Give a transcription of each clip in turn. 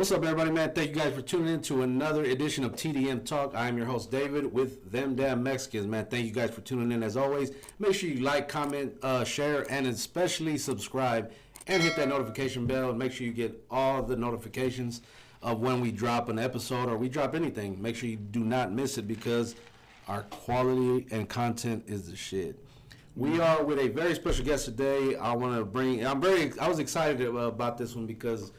What's up, everybody, man? Thank you guys for tuning in to another edition of TDM Talk. I am your host, David, with Them Damn Mexicans, man. Thank you guys for tuning in, as always. Make sure you like, comment, share, and especially subscribe, and hit that notification bell. Make sure you get all the notifications of when we drop an episode or we drop anything. Make sure you do not miss it because our quality and content is the shit. We are with a very special guest today. I was excited about this one because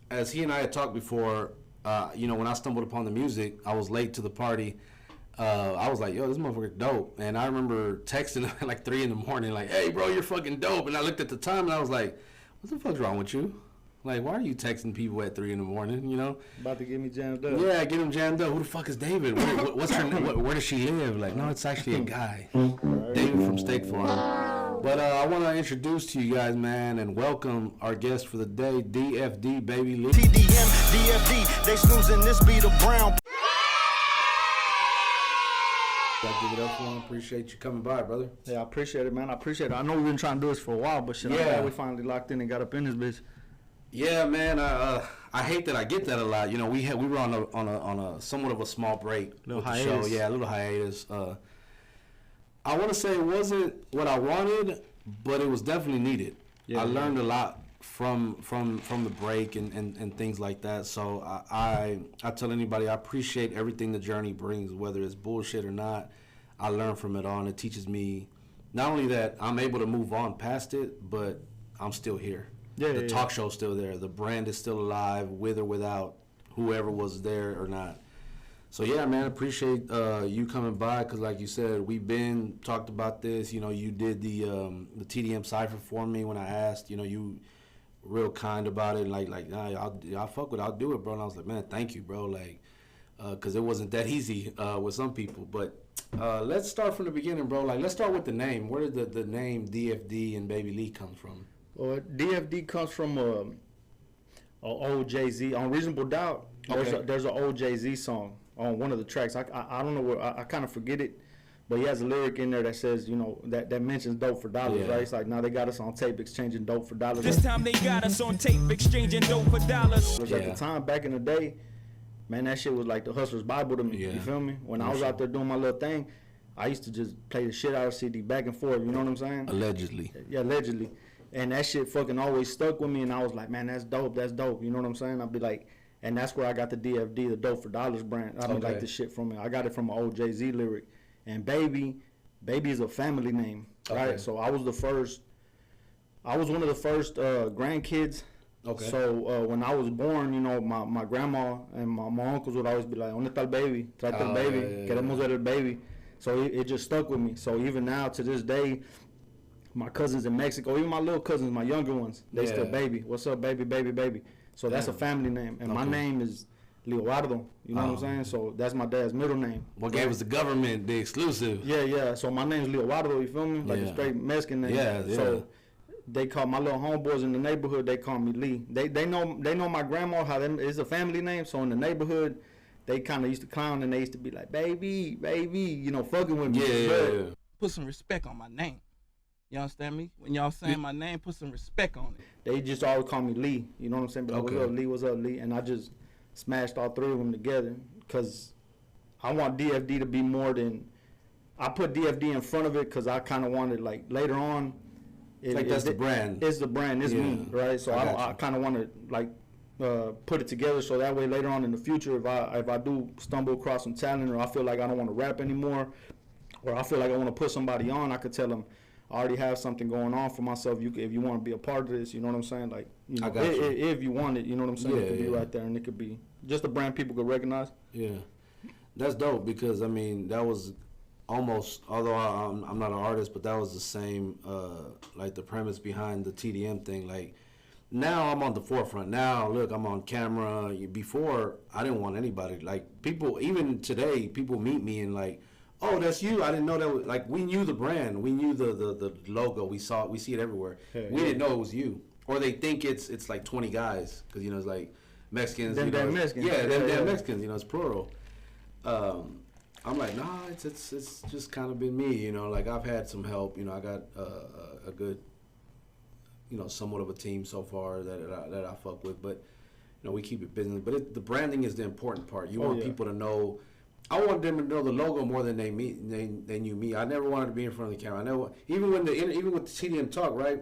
as he and I had talked before, when I stumbled upon the music, I was late to the party. I was like, yo, this motherfucker dope. And I remember texting him at like 3 in the morning, like, hey, bro, you're fucking dope. And I looked at the time and I was like, what the fuck's wrong with you? Like, why are you texting people at 3 in the morning, you know? About to get me jammed up. Yeah, get him jammed up. Who the fuck is David? What's her name? Where does she live? Like, no, it's actually a guy. David from Steak Farm. But I want to introduce to you guys, man, and welcome our guest for the day, DFD Baby Lee. TDM, DFD, they snoozing, this be the brown. Gotta give it up for him. Appreciate you coming by, brother. Yeah, I appreciate it, man. I appreciate it. I know we've been trying to do this for a while, but shit, I'm glad we finally locked in and got up in this bitch. Yeah, man. I hate that I get that a lot. You know, we were on a somewhat of a small break with the show. Yeah, a little hiatus. I want to say it wasn't what I wanted, but it was definitely needed. Yeah, I learned a lot from the break and things like that. So I tell anybody I appreciate everything the journey brings, whether it's bullshit or not. I learn from it all, and it teaches me not only that I'm able to move on past it, but I'm still here. The talk show's still there. The brand is still alive, with or without whoever was there or not. So, yeah, man, appreciate you coming by because, like you said, we've been talked about this. You know, you did the TDM Cypher for me when I asked. You know, you real kind about it. Like nah, I'll fuck with it. I'll do it, bro. And I was like, man, thank you, bro. Like, because it wasn't that easy with some people. But let's start from the beginning, bro. Like, let's start with the name. Where did the name DFD and Baby Lee come from? Well, DFD comes from old Jay-Z. On Reasonable Doubt, there's an old Jay-Z song on one of the tracks. I don't know where, I kind of forget it, but he has a lyric in there that says, you know, that mentions dope for dollars, right? It's like, now they got us on tape exchanging dope for dollars. This time they got us on tape exchanging dope for dollars. At the time, back in the day, man, that shit was like the hustler's Bible to me, you feel me? When I was out there doing my little thing, I used to just play the shit out of CD back and forth, you know what I'm saying? Allegedly. Yeah, allegedly. And that shit fucking always stuck with me, and I was like, man, that's dope, you know what I'm saying? I'd be like, and that's where I got the DFD, the Dope for Dollars brand. I don't like this shit from it. I got it from an old Jay-Z lyric. And Baby is a family name, right? So I was one of the first grandkids. Okay. So when I was born, you know, my grandma and my uncles would always be like, ¿Dónde está el baby? Tráete el baby. Queremos ver el baby. So it just stuck with me. So even now, to this day, my cousins in Mexico, even my little cousins, my younger ones, they still Baby. What's up, baby, baby, baby? So that's a family name. And my name is Leobardo, you know what I'm saying? So that's my dad's middle name. What gave us the government, the exclusive? Yeah. So my name's Leobardo, you feel me? Like a straight Mexican name. Yeah. So they call my little homeboys in the neighborhood, they call me Lee. They know my grandma, how it's a family name. So in the neighborhood, they kind of used to clown and they used to be like, baby, you know, fucking with me. Yeah. Put some respect on my name. You understand me? When y'all saying my name, put some respect on it. They just always call me Lee. You know what I'm saying? Like, what's up, Lee? And I just smashed all three of them together because I want DFD to be more than... I put DFD in front of it because I kind of wanted, like, later on... that's the brand. It's the brand. It's me, right? So I kind of want to, like, put it together so that way later on in the future, if I do stumble across some talent or I feel like I don't want to rap anymore or I feel like I want to put somebody on, I could tell them, I already have something going on for myself. If you want to be a part of this, you know what I'm saying? Like, you know, if you want it, you know what I'm saying? It could be right there, and it could be just a brand people could recognize. Yeah, that's dope because I mean that was almost. Although I'm not an artist, but that was the same like the premise behind the TDM thing. Like now I'm on the forefront. Now look, I'm on camera. Before I didn't want anybody. Like people, even today, people meet me and like, oh, that's you. I didn't know that was, like, we knew the brand. We knew the logo. We see it everywhere. We didn't know it was you. Or they think it's like 20 guys. Because, you know, it's like Mexicans. Them damn Mexicans. Yeah, them damn Mexicans. You know, it's plural. I'm like, nah, it's just kind of been me. You know, like, I've had some help. You know, I got a good, you know, somewhat of a team so far that I fuck with. But we keep it business. But the branding is the important part. You want people to know. I want them to know the logo more than they knew me. I never wanted to be in front of the camera. I never, even with the TDM Talk, right?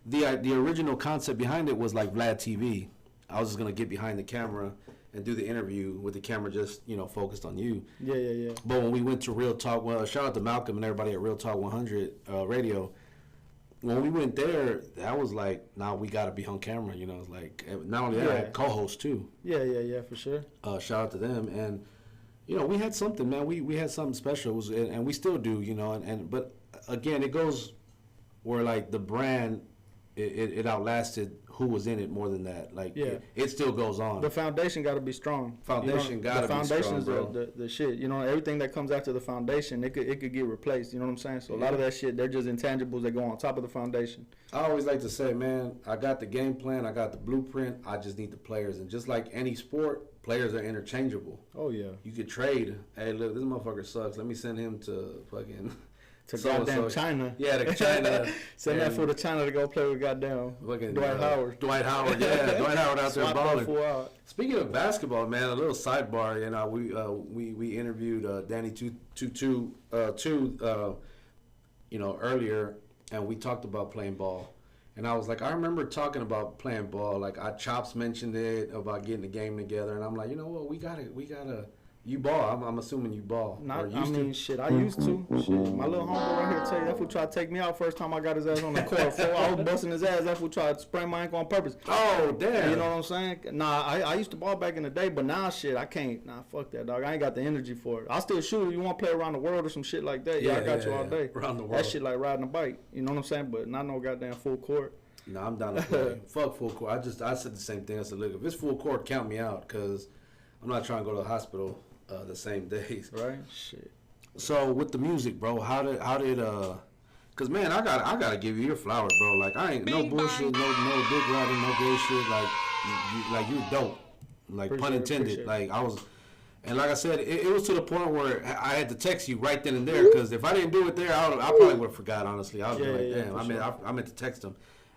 The original concept behind it was like Vlad TV. I was just gonna get behind the camera and do the interview with the camera just focused on you. Yeah. But when we went to Real Talk, well, shout out to Malcolm and everybody at Real Talk 100 Radio. When we went there, that was like, now we got to be on camera. It's like, not only that, I had co-hosts too. Yeah, for sure. Shout out to them. And, we had something, man. We had something special, and we still do, but again, it goes where like the brand, it outlasted who was in it more than that. Like, it still goes on. The foundation got to be strong. Foundation got to be strong, The foundation is the shit. Everything that comes after the foundation, it could get replaced. You know what I'm saying? So a lot of that shit, they're just intangibles that go on top of the foundation. I always like to say, man, I got the game plan, I got the blueprint, I just need the players. And just like any sport, players are interchangeable. Oh, yeah. You could trade. Hey, look, this motherfucker sucks. Let me send him to fucking... To goddamn China. Yeah, to China. Send that fool to China to go play with goddamn Dwight Howard. Dwight Howard, yeah. Dwight Howard out there balling. Speaking of basketball, man, a little sidebar. We interviewed Danny 222 earlier, and we talked about playing ball. And I was like, I remember talking about playing ball. Like, Chops mentioned it about getting the game together, and I'm like, you know what, we gotta. You ball. I'm assuming you ball. I used to. Shit, my little homeboy right here tell you that fool tried to take me out first time I got his ass on the court. I was busting his ass. That fool tried to sprain my ankle on purpose. Oh, damn. You know what I'm saying? Nah, I used to ball back in the day, but now shit, I can't. Nah, fuck that, dog. I ain't got the energy for it. I still shoot. You want to play around the world or some shit like that? Yeah, I got you all day. Around the world. That shit like riding a bike. You know what I'm saying? But not no goddamn full court. No, I'm down to play. Fuck full court. I said the same thing. I said, look, if it's full court, count me out, because I'm not trying to go to the hospital the same days. Right? Shit. So with the music, bro, how did cause man, I gotta give you your flowers, bro. Like, I ain't no bullshit, no dick riding, no gay shit. You're dope. Like, pun intended. Like, I was, and like I said, it was to the point where I had to text you right then and there, because if I didn't do it there, I probably would have forgot, honestly. I was like, damn, I meant to text him.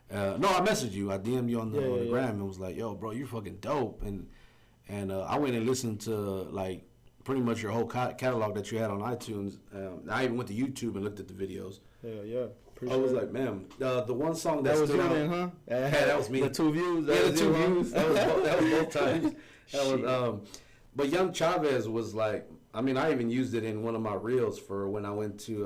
No, I messaged you. I DM'd you on the gram and was like, yo, bro, you're fucking dope. And I went and listened to, like, pretty much your whole catalog that you had on iTunes. I even went to YouTube and looked at the videos. Yeah. I was like, man, the one song that was stood you out. Then, huh? Yeah, that was me. The 2 views. Yeah, the 2 views. That was both times. That was, but Young Chavez was like, I mean, I even used it in one of my reels for when I went to,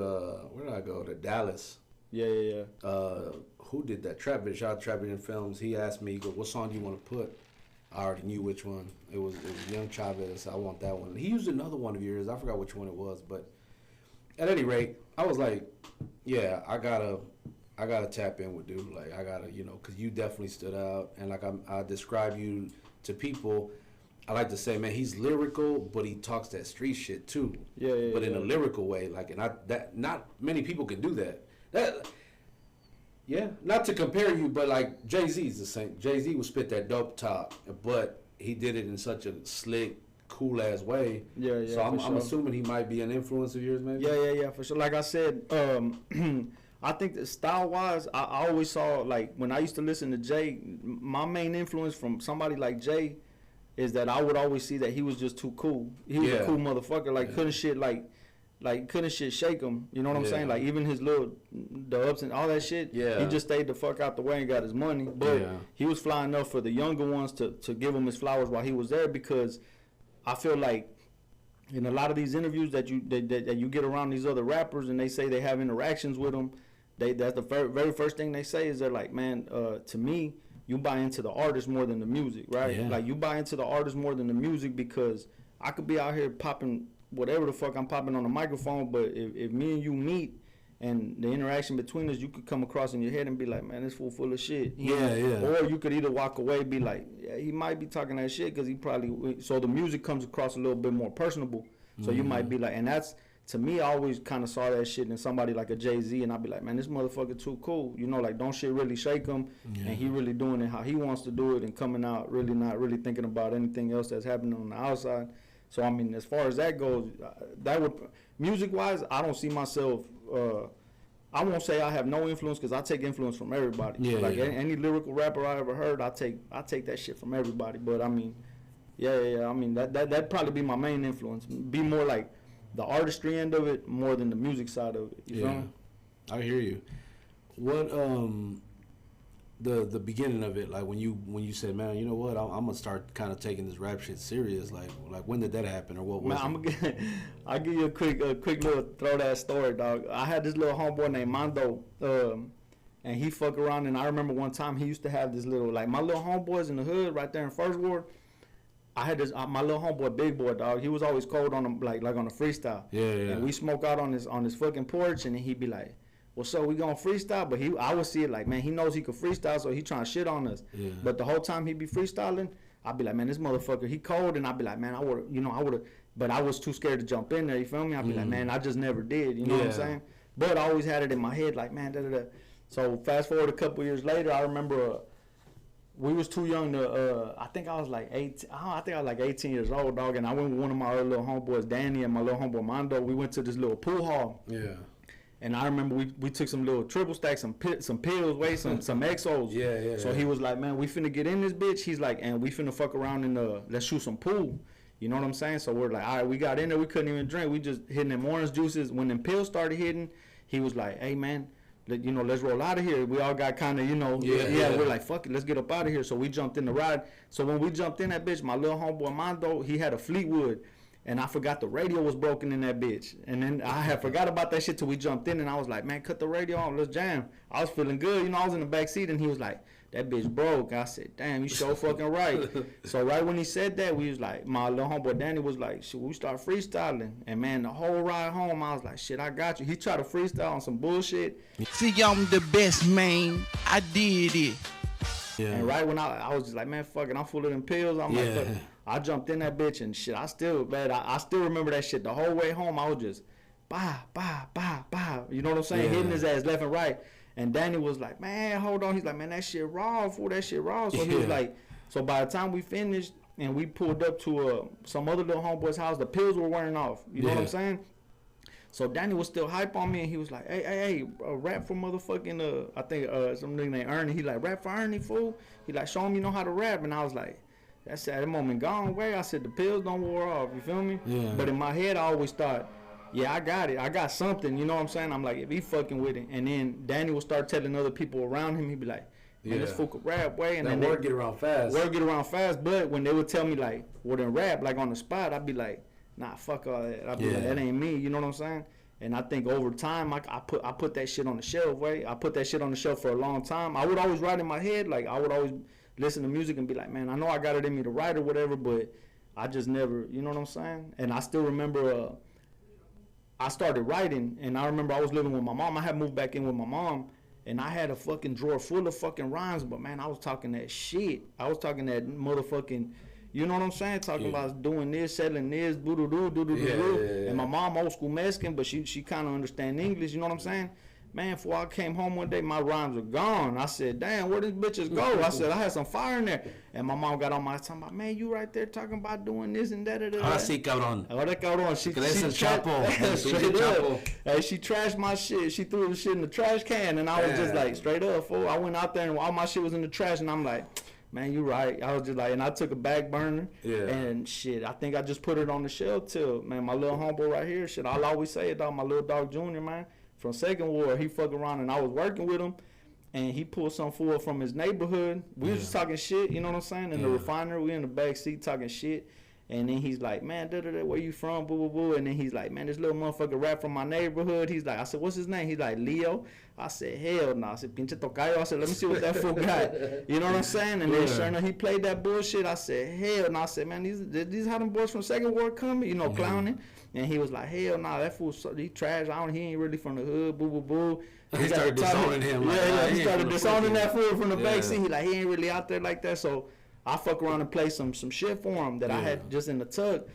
where did I go? To Dallas. Yeah. Who did that? Trap It. Shout out Trap It in Films. He asked me, he goes, what song do you want to put? I already knew which one. It was Young Chavez. I want that one. He used another one of yours. I forgot which one it was, but at any rate, I was like, yeah, I gotta tap in with dude. Like, I gotta, because you definitely stood out. And like I describe you to people, I like to say, man, he's lyrical, but he talks that street shit too. Yeah. But in a lyrical way, like, and not many people can do that. Yeah, not to compare you, but like Jay-Z's the same. Jay-Z would spit that dope top, but he did it in such a slick, cool ass way. Yeah. So I'm assuming he might be an influence of yours, maybe. Yeah, for sure. Like I said, I think that style wise, I always saw, like, when I used to listen to Jay, my main influence from somebody like Jay is that I would always see that he was just too cool. He was a cool motherfucker. Like, couldn't shit shake him. You know what I'm saying? Like, even his the ups and all that shit. Yeah. He just stayed the fuck out the way and got his money. But he was flying up for the younger ones to give him his flowers while he was there, because I feel like in a lot of these interviews that you get around these other rappers and they say they have interactions with them, that's the very first thing they say is they're like, man, to me, you buy into the artist more than the music, right? Yeah. Like, you buy into the artist more than the music, because I could be out here popping whatever the fuck I'm popping on the microphone, but if me and you meet and the interaction between us, you could come across in your head and be like, man, this fool full of shit. Yeah. Or you could either walk away and be like, yeah, he might be talking that shit, because he probably, so the music comes across a little bit more personable. So you might be like, and that's, to me, I always kind of saw that shit in somebody like a Jay-Z, and I'd be like, man, this motherfucker too cool. Like, don't shit really shake him, and he really doing it how he wants to do it and coming out really not really thinking about anything else that's happening on the outside. So, I mean, as far as that goes, that would, music-wise, I don't see myself, I won't say I have no influence because I take influence from everybody. Yeah, like any lyrical rapper I ever heard, I take that shit from everybody. But I mean, I mean that'd probably be my main influence. Be more like the artistry end of it more than the music side of it. You feel me? I hear you. What the beginning of it, like when you said, man, you know what, I'm gonna start kind of taking this rap shit serious. Like when did that happen, or what was it? I'll give you a quick little throw that story, dog. I had this little homeboy named Mondo, and he fuck around. And I remember one time he used to have this little, like my little homeboys in the hood right there in First Ward. I had this my little homeboy, Big Boy, dog. He was always cold on him, like on the freestyle. Yeah. And we smoke out on his fucking porch, and then he'd be like, well, so we gonna freestyle? But I would see it like, man, he knows he could freestyle, so he trying to shit on us. Yeah. But the whole time he be freestyling, I'd be like, man, this motherfucker, he cold. And I'd be like, man, I would've, but I was too scared to jump in there, you feel me? I'd be like, man, I just never did, you know what I'm saying? But I always had it in my head, like, man, da-da-da. So fast forward a couple years later, I remember we was too young to, I think I was like 18, I think I was like 18 years old, dog. And I went with one of my other little homeboys, Danny, and my little homeboy, Mondo. We went to this little pool hall. Yeah. And I remember we took some little triple stacks, some pills, some Exos. Yeah. So he was like, man, we finna get in this bitch. He's like, and we finna fuck around let's shoot some pool. You know what I'm saying? So we're like, all right, we got in there. We couldn't even drink. We just hitting them orange juices. When them pills started hitting, he was like, hey, man, let's roll out of here. We all got kind of, we're like, fuck it, let's get up out of here. So we jumped in the ride. So when we jumped in that bitch, my little homeboy Mondo, he had a Fleetwood. And I forgot the radio was broken in that bitch. And then I had forgot about that shit till we jumped in. And I was like, man, cut the radio on. Let's jam. I was feeling good. I was in the back seat. And he was like, that bitch broke. I said, damn, you so fucking right. So right when he said that, we was like, my little homeboy Danny was like, should we start freestyling? And man, the whole ride home, I was like, shit, I got you. He tried to freestyle on some bullshit. See, I'm the best, man. I did it. Yeah. And right when I was just like, man, fuck it, I'm full of them pills. I'm like, fuck. I jumped in that bitch and shit. I still remember that shit. The whole way home, I was just, bah. You know what I'm saying? Hitting his ass left and right. And Danny was like, man, hold on. He's like, man, that shit raw, fool. That shit raw. So he was like, so by the time we finished and we pulled up to some other little homeboy's house, the pills were wearing off. You know what I'm saying? So Danny was still hype on me, and he was like, hey, rap for motherfucking, I think some nigga named Ernie. He like, rap for Ernie, fool. He like, show him you know how to rap. And I was like, that's at that moment gone away. I said, the pills don't wear off, you feel me? Yeah. But in my head, I always thought, yeah, I got it. I got something, you know what I'm saying? I'm like, if he fucking with it. And then Danny will start telling other people around him, he'd be like, man, this fool could rap, way. And that then word get around fast. But when they would tell me, like, well, then rap, like on the spot, I'd be like, nah, fuck all that. I'd be like, that ain't me, you know what I'm saying? And I think over time, I put that shit on the shelf, way. I put that shit on the shelf for a long time. I would always write in my head, like, I would always listen to music and be like, man, I know I got it in me to write or whatever, but I just never, you know what I'm saying? And I still remember I started writing, and I remember I was living with my mom. I had moved back in with my mom, and I had a fucking drawer full of fucking rhymes, but man, I was talking that shit. I was talking that motherfucking, you know what I'm saying? Talking about doing this, selling this, doo-doo-doo. And my mom old school Mexican, but she kind of understand English, you know what I'm saying? Man, before I came home one day, my rhymes were gone. I said, damn, where these bitches go? I said, I had some fire in there. And my mom got on my talking about, man, you right there talking about doing this and that. Ahora sí, cabrón. She straight up. Hey, she trashed my shit. She threw the shit in the trash can. And I was just like, straight up, fool. I went out there and all my shit was in the trash. And I'm like, man, you right. I was just like, and I took a back burner. Yeah. And shit, I think I just put it on the shelf till, man, my little homeboy right here, shit, I'll always say it, dog, my little dog Junior, man. From Second Ward, he fuck around and I was working with him, and he pulled some fool from his neighborhood. We was just talking shit, you know what I'm saying? In the refinery, we in the back seat talking shit, and then he's like, man, where you from? Boo boo boo. And then he's like, man, this little motherfucker rap from my neighborhood. He's like, I said, what's his name? He's like, Leo. I said, hell no. I said, pinche tocayo. I said, let me see what that fool got. You know what I'm saying? And then sure enough, he played that bullshit. I said, hell no. I said, man, these how them boys from Second Ward coming, you know, clowning. And he was like, hell nah, that fool, he trash. He ain't really from the hood, boo, boo, boo. He started disowning him. He started disowning that fool from the backseat. He like, he ain't really out there like that. So I fuck around and play some shit for him that I had just in the tuck.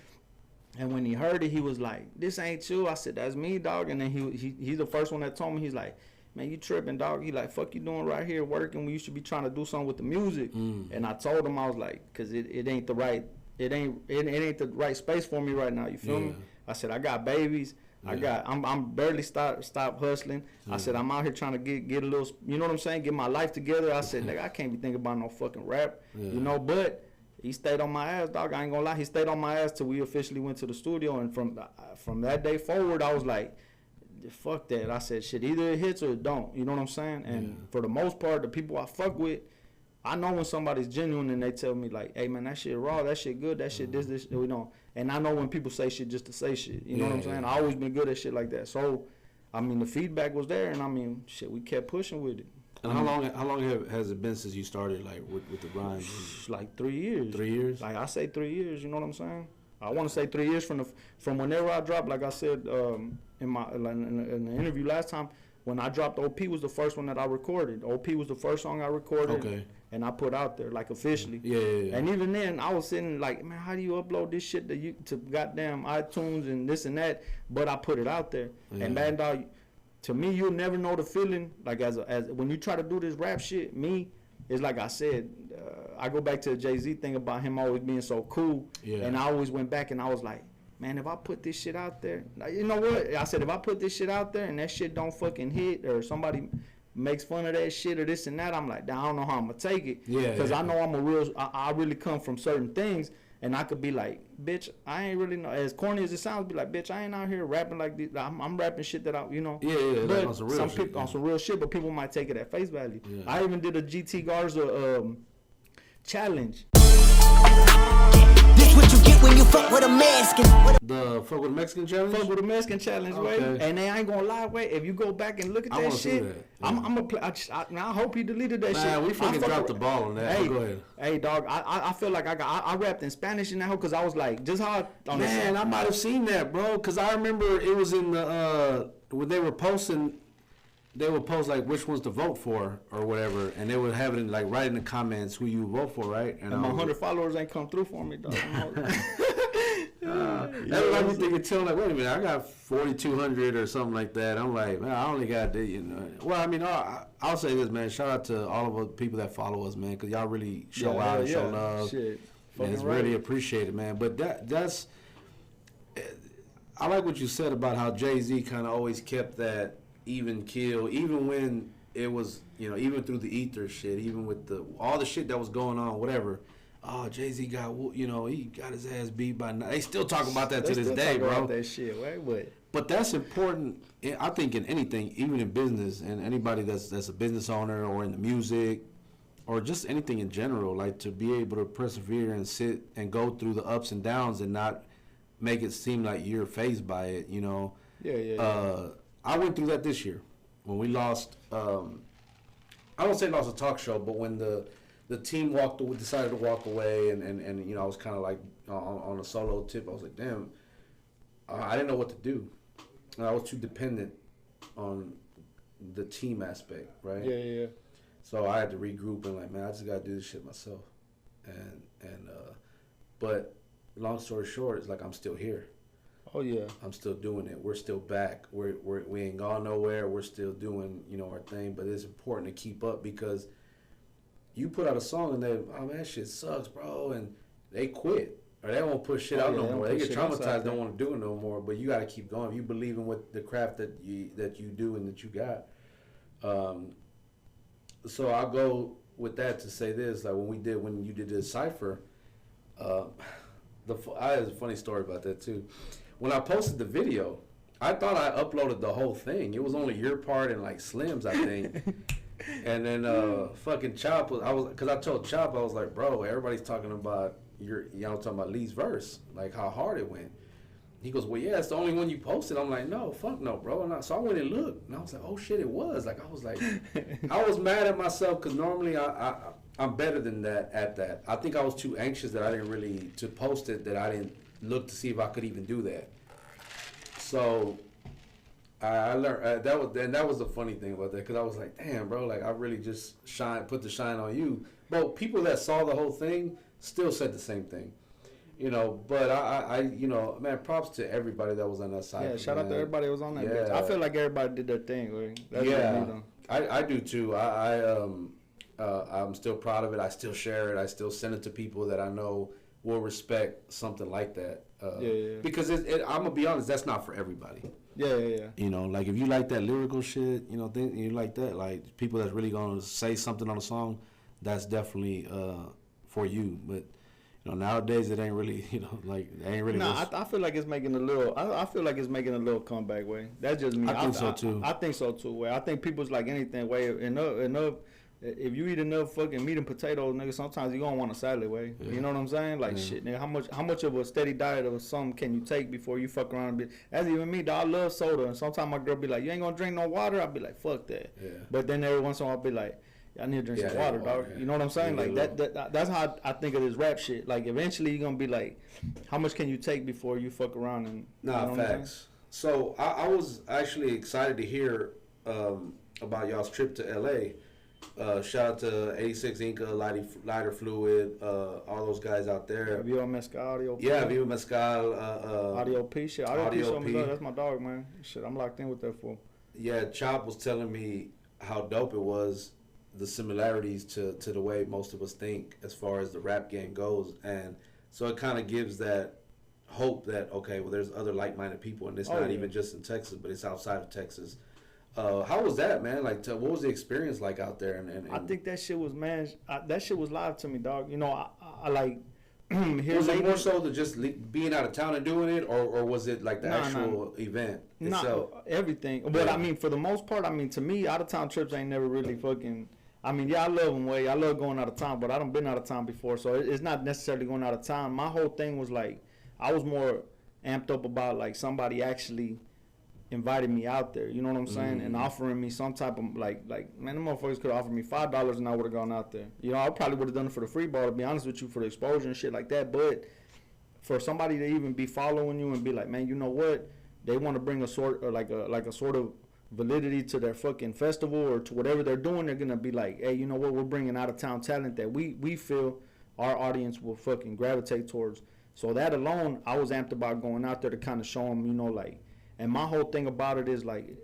And when he heard it, he was like, this ain't you. I said, that's me, dog. And then he's the first one that told me, he's like, man, you tripping, dog. He like, fuck you doing right here working. We used to be trying to do something with the music. And I told him, I was like, cause it ain't the right, it ain't the right space for me right now. You feel me? I said, I got babies. I'm barely stop hustling. I said I'm out here trying to get a little, you know what I'm saying, get my life together. I said, nigga, I can't be thinking about no fucking rap, you know. But he stayed on my ass, dog. I ain't gonna lie, he stayed on my ass till we officially went to the studio. And from that day forward, I was like, fuck that. I said, shit, either it hits or it don't. You know what I'm saying? And for the most part, the people I fuck with, I know when somebody's genuine and they tell me like, hey man, that shit raw, that shit good, that shit this, you know. And I know when people say shit just to say shit. You know what I'm saying? I always been good at shit like that. So, I mean, the feedback was there, and I mean, shit, we kept pushing with it. And how long has it been since you started like with the grind? Like 3 years. 3 years? Like I say 3 years. You know what I'm saying? I want to say 3 years from whenever I dropped. Like I said in the interview last time, when I dropped OP was the first one that I recorded. OP was the first song I recorded. Okay. And I put out there like officially. Yeah. And even then, I was sitting like, man, how do you upload this shit to goddamn iTunes and this and that? But I put it out there. Yeah. And man, dog, to me, you'll never know the feeling. Like as when you try to do this rap shit, it's like I said, I go back to the Jay-Z thing about him always being so cool. Yeah. And I always went back and I was like, man, if I put this shit out there, you know what? I said, if I put this shit out there and that shit don't fucking hit or somebody makes fun of that shit or this and that, I'm like, I don't know how I'm gonna take it. Yeah. Because I know I'm I really come from certain things, and I could be like, bitch, I ain't really know. As corny as it sounds, be like, bitch, I ain't out here rapping like this. I'm rapping shit that you know. Yeah. But on some real shit. People, on some real shit, but people might take it at face value. Yeah. I even did a GT Garza challenge. This what you get when you fuck with a Mexican. The fuck with a Mexican challenge? Fuck with a Mexican challenge, okay. And they ain't gonna lie, if you go back and look at that shit, I'm a play. I hope he deleted that shit. Man, we fucking dropped the ball on that. Hey, go ahead. Hey, dog, I feel like I rapped in Spanish in that hoe because I was like, just how. Man, I might have seen that, bro, because I remember it was in the when they were posting. They would post like which ones to vote for or whatever, and they would have it in like right in the comments who you vote for, right? And my 100 followers ain't come through for me, dog. That got me thinking too. Like, wait a minute, I got 4,200 or something like that. I'm like, man, I only got the, you know. Well, I mean, I'll say this, man. Shout out to all of the people that follow us, man, because y'all really show out and show love. Shit. And it's really appreciated, man. But that's, I like what you said about how Jay-Z kind of always kept that even kill, even when it was, you know, even through the ether shit, even with all the shit that was going on, whatever. Oh, Jay-Z got, you know, he got his ass beat by. They still talk about that to this day, bro. About that shit, right? But that's important. I think in anything, even in business, and anybody that's a business owner or in the music, or just anything in general, like to be able to persevere and sit and go through the ups and downs and not make it seem like you're fazed by it, you know. Yeah. I went through that this year when we lost. I don't say lost a talk show, but when the team decided to walk away, and you know, I was kind of like on a solo tip. I was like, damn, I didn't know what to do. And I was too dependent on the team aspect, right? Yeah. So I had to regroup and like, man, I just gotta do this shit myself. But long story short, it's like I'm still here. Oh yeah, I'm still doing it. We're still back. We ain't gone nowhere. We're still doing, you know, our thing. But it's important to keep up because you put out a song and they, oh man, that shit sucks, bro, and they quit or they won't put shit out no more. They get traumatized, don't want to do it no more. But you got to keep going. If you believe in what the craft that you do and that you got. So I'll go with that to say this: like when you did this cipher, I have a funny story about that too. When I posted the video, I thought I uploaded the whole thing. It was only your part and like Slim's, I think. And then fucking Chop because I told Chop, I was like, bro, everybody's talking about talking about Lee's verse, like how hard it went. He goes, well, yeah, it's the only one you posted. I'm like, no, fuck no, bro. So I went and looked, and I was like, oh shit, it was. Like I was like, I was mad at myself because normally I'm better than that at that. I think I was too anxious that I didn't really to post it, that I didn't look to see if I could even do that. So I learned that was the funny thing about that because I was like, damn, bro, like I really just put the shine on you. But people that saw the whole thing still said the same thing, you know. But I you know, man, props to everybody that was on that side. Yeah, shout out to everybody that was on that. Yeah. Bitch. I feel like everybody did their thing. Right? That's I do too. I'm still proud of it. I still share it. I still send it to people that I know will respect something like that. Because I'm gonna be honest, that's not for everybody. Yeah. You know, like if you like that lyrical shit, you know, you like that, like people that's really gonna say something on a song, that's definitely for you. But you know, nowadays it ain't really, you know, like it ain't really. Nah, I feel like it's making a little. I feel like it's making a little comeback way. That's just me. I think so too. I think so too. Way I think people's like anything way enough. If you eat enough fucking meat and potatoes, nigga, sometimes you gonna want a salad, way. Yeah. You know what I'm saying? Like shit, nigga. How much of a steady diet of something can you take before you fuck around and be? That's even me, dog. I love soda, and sometimes my girl be like, "You ain't gonna drink no water." I'll be like, "Fuck that." Yeah. But then every once in a while, I'll be like, "I need to drink some water, dog." Yeah. You know what I'm saying? Like that's how I think of this rap shit. Like eventually you're gonna be like, how much can you take before you fuck around and? Nah, you know facts. So I was actually excited to hear about y'all's trip to LA. Shout out to 86 Inca, Lighter Fluid, all those guys out there. Viva Mezcal, Audio P. Yeah, Viva Mezcal. Audio P, shit. Audio P. That's my dog, man. Shit, I'm locked in with that fool. Yeah, Chop was telling me how dope it was, the similarities to the way most of us think as far as the rap game goes. And so it kind of gives that hope that, okay, well, there's other like-minded people, and it's not even just in Texas, but it's outside of Texas. How was that, man? Like, what was the experience like out there? And I think that shit was, man. That shit was live to me, dog. You know, I like. Was it more so than just being out of town and doing it, or was it like the actual event itself? Everything. But I mean, for the most part, I mean, to me, out of town trips ain't never really fucking. I mean, yeah, I love them way. I love going out of town, but I done been out of town before, so it's not necessarily going out of town. My whole thing was like, I was more amped up about like somebody actually invited me out there, you know what I'm saying, and offering me some type of like man, the motherfuckers could offer me $5 and I would have gone out there. You know, I probably would have done it for the free ball, to be honest with you, for the exposure and shit like that. But for somebody to even be following you and be like, man, you know what, they want to bring a sort or like a sort of validity to their fucking festival or to whatever they're doing, they're gonna be like, hey, you know what, we're bringing out of town talent that we feel our audience will fucking gravitate towards. So that alone, I was amped about going out there to kind of show them, you know, like. And my whole thing about it is like,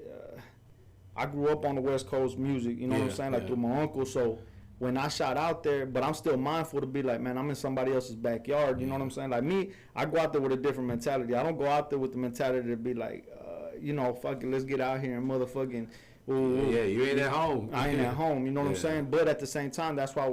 I grew up on the West Coast music, you know what I'm saying, like through my uncle. So when I shot out there, but I'm still mindful to be like, man, I'm in somebody else's backyard, you know what I'm saying? Like me, I go out there with a different mentality. I don't go out there with the mentality to be like, you know, fuck it, let's get out here and motherfucking. Yeah, you ain't at home. I ain't at home, you know what I'm saying? But at the same time, that's why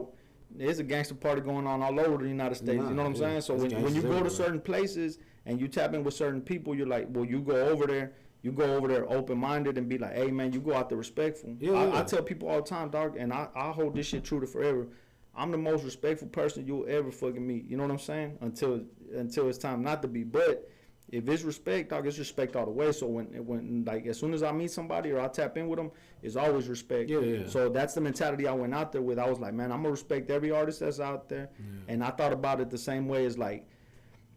there's a gangster party going on all over the United States, you know what I'm saying? So when you go to certain places and you tap in with certain people, you're like, well, you go over there open-minded and be like, hey, man, you go out there respectful. I tell people all the time, dog, and I hold this shit true to forever. I'm the most respectful person you'll ever fucking meet. You know what I'm saying? Until it's time not to be. But if it's respect, dog, it's respect all the way. So when like as soon as I meet somebody or I tap in with them, it's always respect. Yeah. So that's the mentality I went out there with. I was like, man, I'm gonna respect every artist that's out there. Yeah. And I thought about it the same way as like,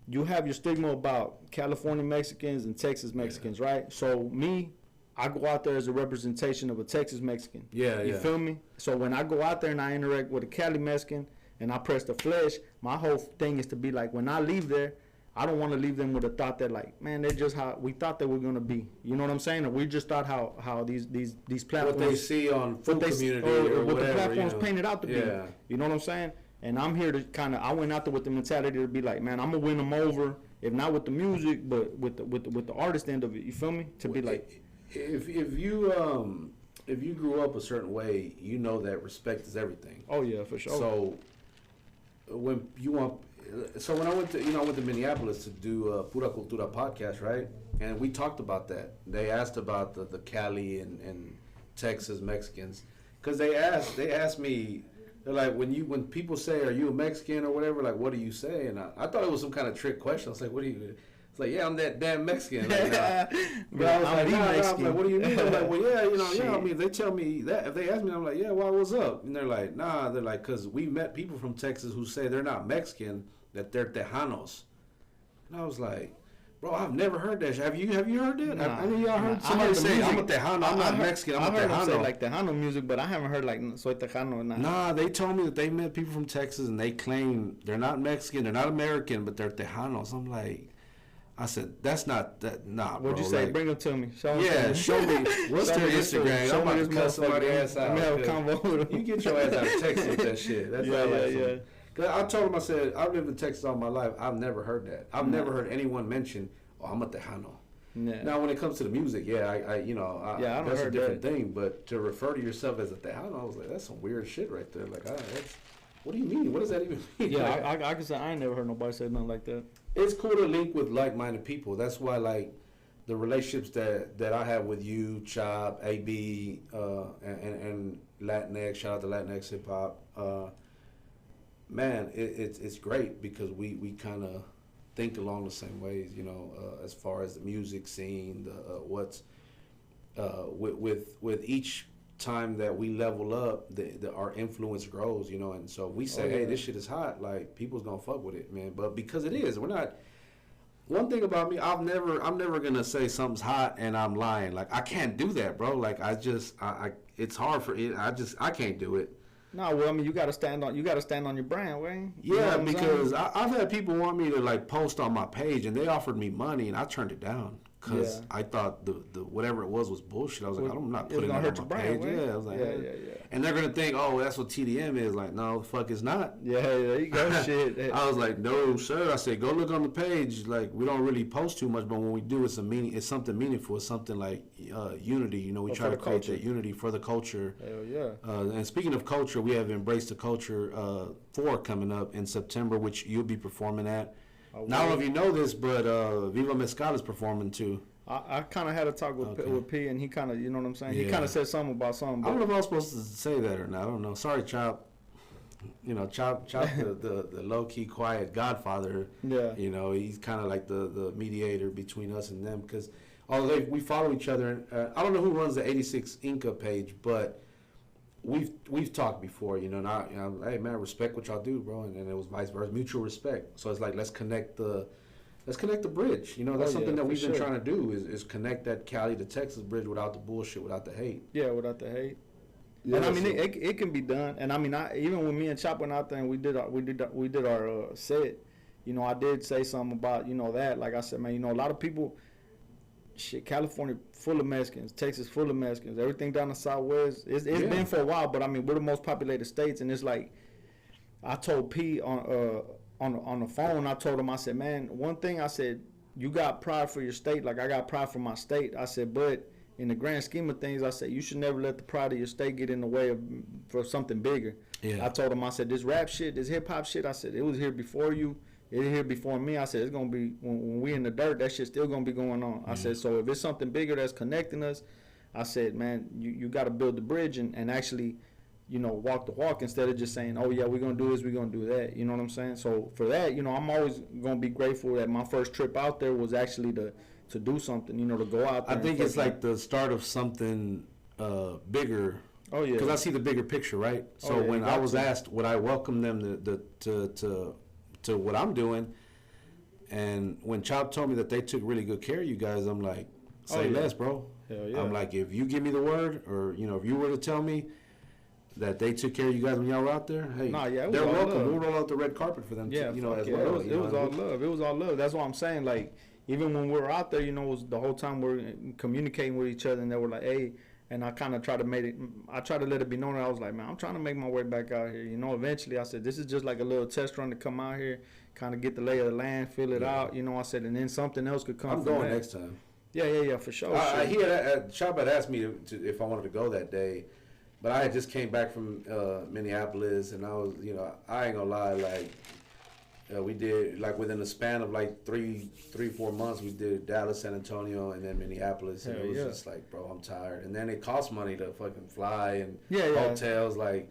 you have your stigma about California Mexicans and Texas Mexicans, right? So me, I go out there as a representation of a Texas Mexican. You feel me? So when I go out there and I interact with a Cali Mexican and I press the flesh, my whole thing is to be like, when I leave there, I don't want to leave them with a thought that like, man, they're just how we thought they were gonna be. You know what I'm saying? Or we just thought how these platforms, what they see on food community or what whatever, the platforms painted out to be. You know what I'm saying? And I'm here to I went out there with the mentality to be like, man, I'm gonna win them over, if not with the music, but with the artist end of it. You feel me? To be like, if you grew up a certain way, you know that respect is everything. Oh yeah, for sure. So when I went to Minneapolis to do Pura Cultura podcast, right? And we talked about that. They asked about the Cali and Texas Mexicans, because they asked me. They're like, when people say, "Are you a Mexican?" or whatever, like, what do you say? And I thought it was some kind of trick question. I was like, "What do you?" It's like, "Yeah, I'm that damn Mexican." Like, but I was like, Mexican. I'm like, "What do you mean?" I'm like, "Well, yeah, I mean, they tell me that if they ask me, I'm like, yeah, why? What's up?" And they're like, "Nah," they're like, "Cause we met people from Texas who say they're not Mexican, that they're Tejanos." And I was like, bro, I've never heard that. Have you heard that? Nah, I mean, y'all heard somebody say, "I'm a Tejano." I'm not Mexican. I'm a Tejano. I heard them say like Tejano music, but I haven't heard like Soy Tejano. Nah, they told me that they met people from Texas and they claim they're not Mexican, they're not American, but they're Tejanos. I'm like, I said, that's not that. Nah, bro. What'd you say? Like, bring them to me. Show me. What's their Instagram? I'm about to cut somebody's ass out. Have a convo with them. You get your ass out of Texas with that shit. That's yeah. Cause I told him, I said, I've lived in Texas all my life. I've never heard that. I've never heard anyone mention, "Oh, I'm a Tejano." Yeah. Now, when it comes to the music, I that's a different thing. But to refer to yourself as I don't know, I was like, that's some weird shit right there. Like, what do you mean? What does that even mean? Yeah, like, I can say I ain't never heard nobody say nothing like that. It's cool to link with like-minded people. That's why, like, the relationships that I have with you, Chop, AB, and Latinx, shout out to Latinx hip hop. Man, it's great because we kind of think along the same ways, as far as the music scene, what's with each time that we level up, our influence grows, and so if we say, hey, this shit is hot, like, people's gonna fuck with it, man. But because it is, we're not. One thing about me, I'm never gonna say something's hot and I'm lying. Like, I can't do that, bro. Like, it's hard for it. I can't do it. No, well, I mean, you gotta stand on your brand, Wayne. Yeah, because I've had people want me to, like, post on my page, and they offered me money, and I turned it down because I thought the whatever it was bullshit. I was like, I'm not putting that on my page. Yeah, I was like, yeah. And they're gonna think, oh, that's what TDM is. Like, no, the fuck, it's not. Yeah, there you go. Shit. I was like, no, sir. I said, go look on the page. Like, we don't really post too much, but when we do, it's something meaningful. It's something like unity. We try to create that unity for the culture. Hell yeah. And speaking of culture, we have Embrace the Culture 4 coming up in September, which you'll be performing at. Now, I don't know if you know this, but Viva Mezcal is performing too. I kind of had a talk with P, and he kind of, you know what I'm saying? Yeah. He kind of said something about something. I don't know if I was supposed to say that or not. I don't know. Sorry, Chop. Chop the low-key, quiet godfather. Yeah. He's kind of like the mediator between us and them because although we follow each other. I don't know who runs the 86 Inca page, but we've talked before, and I'm hey, man, respect what y'all do, bro, and it was vice versa, mutual respect. So it's like, let's connect the bridge. That's something that we've been trying to do is connect that Cali to Texas bridge without the bullshit, without the hate. Yeah, without the hate. Yeah, and I mean, it can be done. And I mean, even when me and Chop went out there and we did our set, I did say something about that. Like I said, man, a lot of people. Shit, California full of Mexicans, Texas full of Mexicans, everything down the Southwest. It's been for a while, but I mean, we're the most populated states, and it's like, I told P on the phone, I told him, I said, man, one thing, I said, you got pride for your state, like I got pride for my state. I said, but in the grand scheme of things, I said, you should never let the pride of your state get in the way for something bigger. Yeah. I told him, I said, this rap shit, this hip hop shit, I said, it was here before you. It here before me. I said, it's going to be, when we in the dirt, that shit's still going to be going on. I said, so if it's something bigger that's connecting us, I said, man, you got to build the bridge and actually, walk the walk instead of just saying, oh, yeah, we're going to do this, we're going to do that. You know what I'm saying? So for that, I'm always going to be grateful that my first trip out there was actually to do something, to go out there. I think it's like the start of something bigger. Oh, yeah. Because I see the bigger picture, right? So when I was asked, would I welcome them to what I'm doing, and when Chop told me that they took really good care of you guys, I'm like, say less, bro. Hell yeah. I'm like, if you give me the word, or if you were to tell me that they took care of you guys when y'all were out there, hey, they're welcome. We'll roll out the red carpet for them, as well. It was all love. It was all love. That's what I'm saying. Like, even when we were out there, it was the whole time we're communicating with each other, and they were like, hey. And I kind of tried to let it be known that I was like, man, I'm trying to make my way back out here. Eventually I said, this is just like a little test run to come out here, kind of get the lay of the land, fill it out. I said, and then something else could come. I'm going next time. Yeah, for sure. Chop had asked me if I wanted to go that day, but I had just came back from Minneapolis, and I was, I ain't gonna lie, like, we did, like, within the span of like 3-4 months, we did Dallas, San Antonio, and then Minneapolis, and it was just like, bro, I'm tired. And then it costs money to fucking fly and hotels. Like,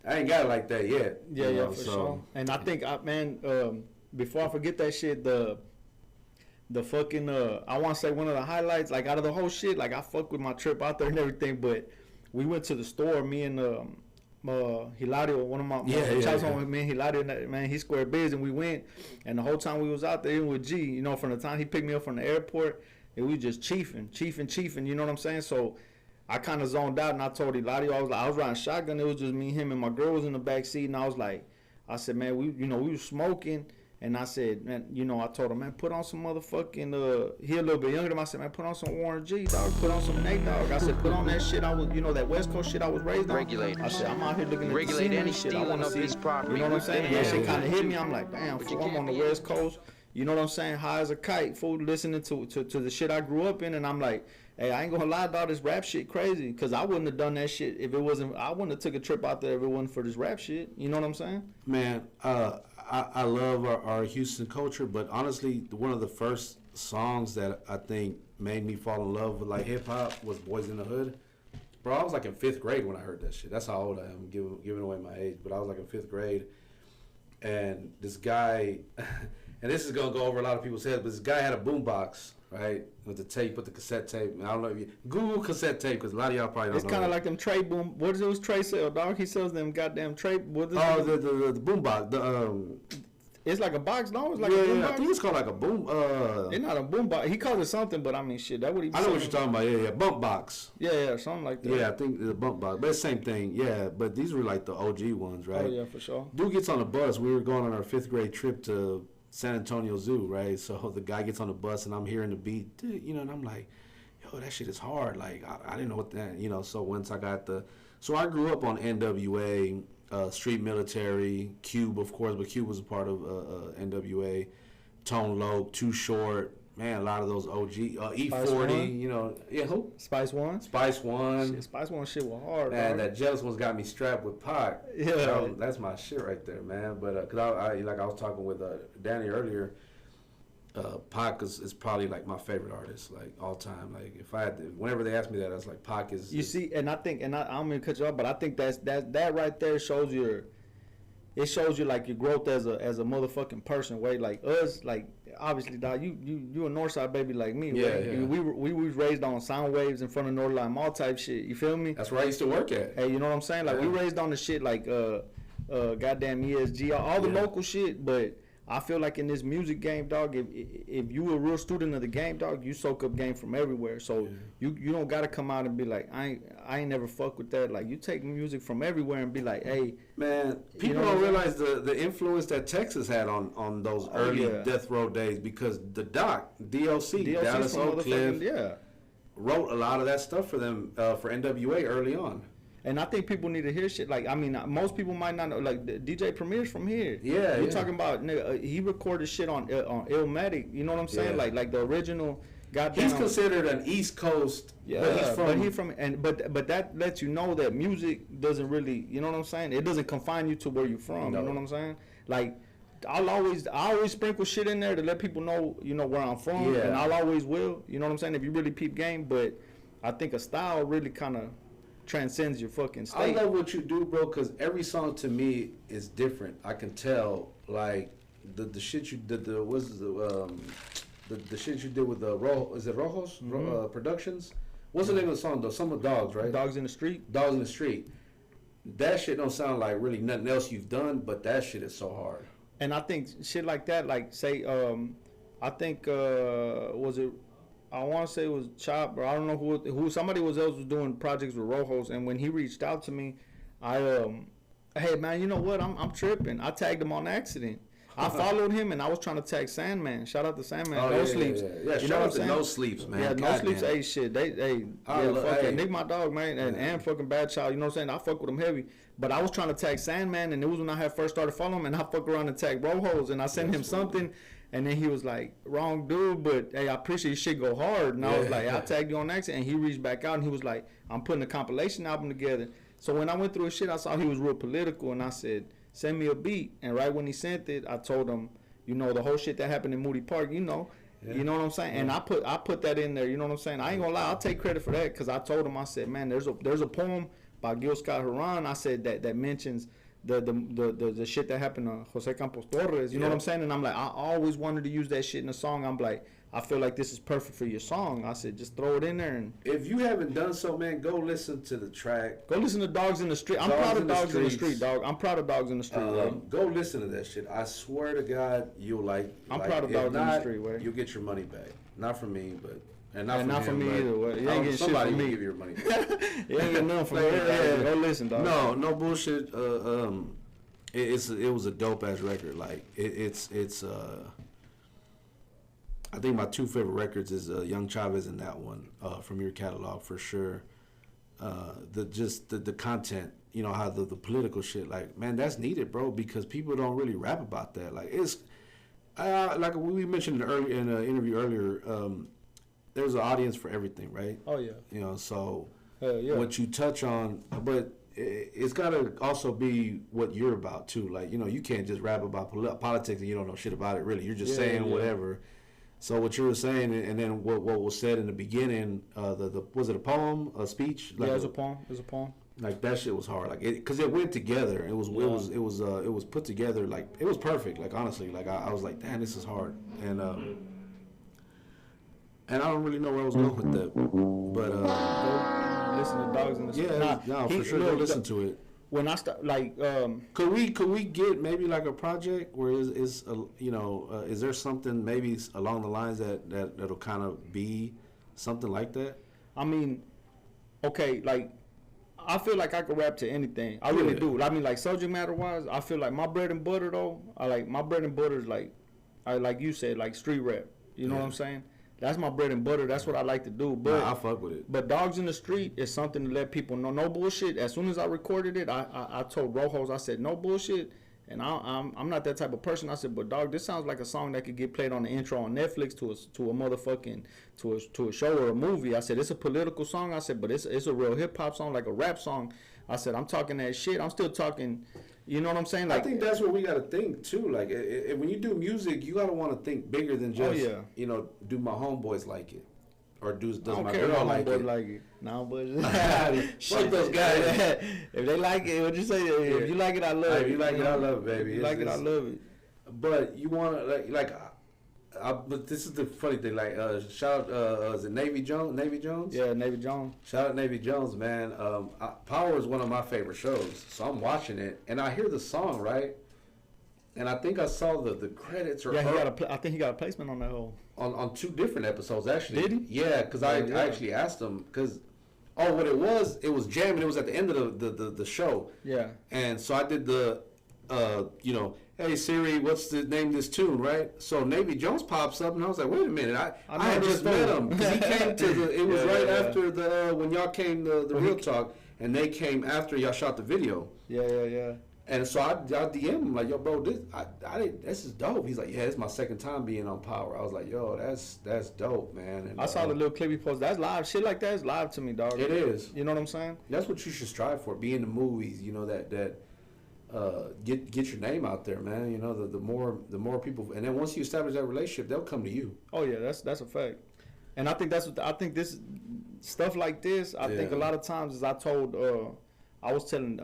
I ain't got it like that yet. Yeah, for sure. And I think, before I forget that shit, the fucking, I want to say one of the highlights, like, out of the whole shit, like, I fuck with my trip out there and everything, but we went to the store, me and Hilario, one of my home, me and Hilario, man, he squared biz, and we went, and the whole time we was out there, even with G, from the time he picked me up from the airport, and we just chiefing, you know what I'm saying? So I kind of zoned out, and I told Hilario, I was riding shotgun, it was just me, him, and my girl was in the back seat, and I said, man, we were smoking. And I said, man, I told him, man, put on some motherfucking, he a little bit younger than me. I said, man, put on some Warren G, dog. Put on some Nate, dog. I said, put on that shit I was, that West Coast shit I was raised on. I said, I'm out here looking at the scenery shit. I want to see, you know what I'm saying? And that shit kind of hit me. I'm like, damn, fool, I'm on the West Coast. you know what I'm saying, high as a kite, fool, listening to the shit I grew up in, and I'm like, hey, I ain't gonna lie, dog, this rap shit crazy, because I wouldn't have done that shit if it wasn't, I wouldn't have took a trip out there if it wasn't for this rap shit, you know what I'm saying? Man, I love our Houston culture, but honestly, one of the first songs that I think made me fall in love with like hip hop was Boys in the Hood. Bro, I was like in 5th grade when I heard that shit. That's how old I am, giving away my age, but I was like in 5th grade. And this guy, and this is gonna go over a lot of people's heads, but this guy had a boombox, right, with the tape, with the cassette tape. I don't know if you Google cassette tape, because a lot of y'all probably don't know. It's kind of like them Trey boom. What does those Trey sell, dog? He sells them goddamn Trey. What is the boombox. It's like a box, no? It's like yeah, a boom box? I think it's called like a boom. It's not a boom box. He calls it something, but I mean, shit, that what he. I know what you're talking about. Yeah, bump box. Yeah, something like that. Yeah, I think the bump box, but it's the same thing. Yeah, but these were like the OG ones, right? Oh yeah, for sure. Dude gets on the bus. We were going on our 5th grade trip to San Antonio Zoo, right? So the guy gets on the bus, and I'm hearing the beat, you know, and I'm like, yo, that shit is hard. Like I didn't know what that, you know. So once I got so I grew up on NWA. Street Military, Cube, of course, but Cube was a part of NWA. Tone Loc, Too Short, man, a lot of those OG. E40, you know, yeah, who? Spice One. Spice One. Shit, Spice One shit was hard. Man, that Jealous One's got me strapped with Pac. Yeah, that's my shit right there, man. But cause I like I was talking with Danny earlier. Pac is probably like my favorite artist, like all time. Like if I had to, whenever they ask me that, I was like, Pac is. You see, and I think, and I don't mean to cut you off, but I think that right there shows it shows you like your growth as a motherfucking person. Way like us, like obviously, dog, you a Northside baby like me. Yeah, right? yeah. We was raised on sound waves in front of Northline Mall type shit. You feel me? That's where I used to work at. Hey, you know what I'm saying? Like we raised on the shit like goddamn ESG, all the local shit, but. I feel like in this music game, dog, if you a real student of the game, dog, you soak up game from everywhere. So you don't gotta come out and be like, I ain't never fuck with that. Like you take music from everywhere and be like, hey, man, people don't realize the influence that Texas had on those early death row days, because the DOC Dallas Oak Cliff, wrote a lot of that stuff for them for NWA early on. And I think people need to hear shit. Like, I mean, most people might not know. Like, DJ Premier's from here. Yeah, You're talking about, nigga, he recorded shit on Illmatic. You know what I'm saying? Yeah. Like the original. Goddamn. He's considered an East Coast. Yeah, but he's from but that lets you know that music doesn't really. You know what I'm saying? It doesn't confine you to where you're from. No. You know what I'm saying? Like, I always sprinkle shit in there to let people know, you know, where I'm from, and I'll always will. You know what I'm saying? If you really peep game, but I think a style really kind of transcends your fucking state. I love what you do, bro, because every song to me is different. I can tell, like the shit you did. The shit you did with the Rojos Productions. What's the name of the song though? Some of Dogs, right? Dogs in the Street. Dogs in the Street. That shit don't sound like really nothing else you've done, but that shit is so hard. And I think shit like that, like say, I think was it. I want to say it was Chop, or I don't know who somebody else was doing projects with Rojos, and when he reached out to me, hey man, you know what? I'm tripping. I tagged him on accident. I followed him and I was trying to tag Sandman. Shout out to Sandman. No Sleeps. Yeah, shout out to No Sleeps, man. Yeah, No Sleeps. Hey, shit. Nick, my dog, man, and fucking Bad Child. You know what I'm saying? I fuck with him heavy. But I was trying to tag Sandman, and it was when I had first started following him, and I fuck around and tag Rojos, and I sent him something. And then he was like, wrong dude, but hey, I appreciate your shit go hard. And I was like, I tagged you on accident. And he reached back out and he was like, I'm putting a compilation album together. So when I went through his shit, I saw he was real political. And I said, send me a beat. And right when he sent it, I told him, you know, the whole shit that happened in Moody Park, you know. You know what I'm saying? And I put that in there, you know what I'm saying? I ain't gonna lie, I'll take credit for that, because I told him, I said, man, there's a poem by Gil Scott Heron, I said, that mentions the shit that happened to Jose Campos Torres, you know what I'm saying? And I'm like, I always wanted to use that shit in a song. I'm like, I feel like this is perfect for your song. I said, just throw it in there. And if you haven't done so, man, go listen to the track. Go listen to Dogs in the Street. I'm proud of Dogs in the Street, dog. I'm proud of Dogs in the Street, right? Go listen to that shit. I swear to God, you'll like. I'm proud of Dogs in the Street, right? You'll get your money back. Not from me, but. And not for me either. Well, you ain't getting shit from me. Give you your money back. You ain't getting nothing from me. Go listen, dog. No bullshit. It was a dope ass record. Like it's I think my two favorite records is Young Chavez and that one from your catalog for sure. The content, you know, how the political shit, like, man, that's needed, bro, because people don't really rap about that. Like, Like we mentioned in an interview earlier, there's an audience for everything, right? Oh yeah. You know, so yeah. what you touch on, but it's got to also be what you're about too. Like, you know, you can't just rap about politics and you don't know shit about it. Really, you're just saying whatever. So what you were saying, and then what was said in the beginning, was it a poem, a speech? Like it was a poem. It was a poem. Like that shit was hard, like because it went together. It was put together, like it was perfect. Like honestly, like I was like, damn, this is hard, and I don't really know where I was going with that, but go listen to Dogs in the Street. Yeah, for sure, go listen to it. When I start, like, could we get maybe like a project where is there something maybe along the lines that'll kind of be something like that? I mean, okay, like. I feel like I could rap to anything. I really do. I mean, like subject matter wise, I feel like my bread and butter though. My bread and butter is like you said, like street rap. You know what I'm saying? That's my bread and butter. That's what I like to do. But I fuck with it. But Dogs in the Street is something to let people know. No bullshit. As soon as I recorded it, I told Rojos, I said no bullshit. And I'm not that type of person. I said, but dog, this sounds like a song that could get played on the intro on Netflix to a motherfucking to a show or a movie. I said it's a political song. I said, but it's a real hip hop song, like a rap song. I said I'm talking that shit. I'm still talking. You know what I'm saying? Like, I think that's what we got to think too. Like when you do music, you got to want to think bigger than just do my homeboys like it. Or does my girl like it? No, but fuck those guys. If they like it, what you say? If you like it, I love it. If you like it, I love it, baby. If you like it, I love it. But you want to but this is the funny thing. Like, shout out, is it Navy Jones? Navy Jones? Yeah, Navy Jones. Shout out Navy Jones, man. Power is one of my favorite shows, so I'm watching it and I hear the song, right? And I think I saw the credits. I think he got a placement on that whole. On 2 different episodes, actually. Did he? Yeah, because I actually asked him, because, what it was jamming. It was at the end of the show. Yeah. And so I did the, hey, Siri, what's the name of this tune, right? So Navy Jones pops up, and I was like, wait a minute. I had just met him. Because he came to it was after when y'all came to the Real Talk, and they came after y'all shot the video. Yeah. And so I DM him like, yo, bro, this is dope. He's like, yeah, it's my second time being on Power. I was like, yo, that's dope, man. And I saw the little clip he posted. That's live. Shit like that is live to me, dog. It is. You know what I'm saying? That's what you should strive for. Be in the movies. You know that get your name out there, man. You know the more people, and then once you establish that relationship, they'll come to you. Oh yeah, that's a fact. And I think this stuff like this. I think a lot of times, as I was telling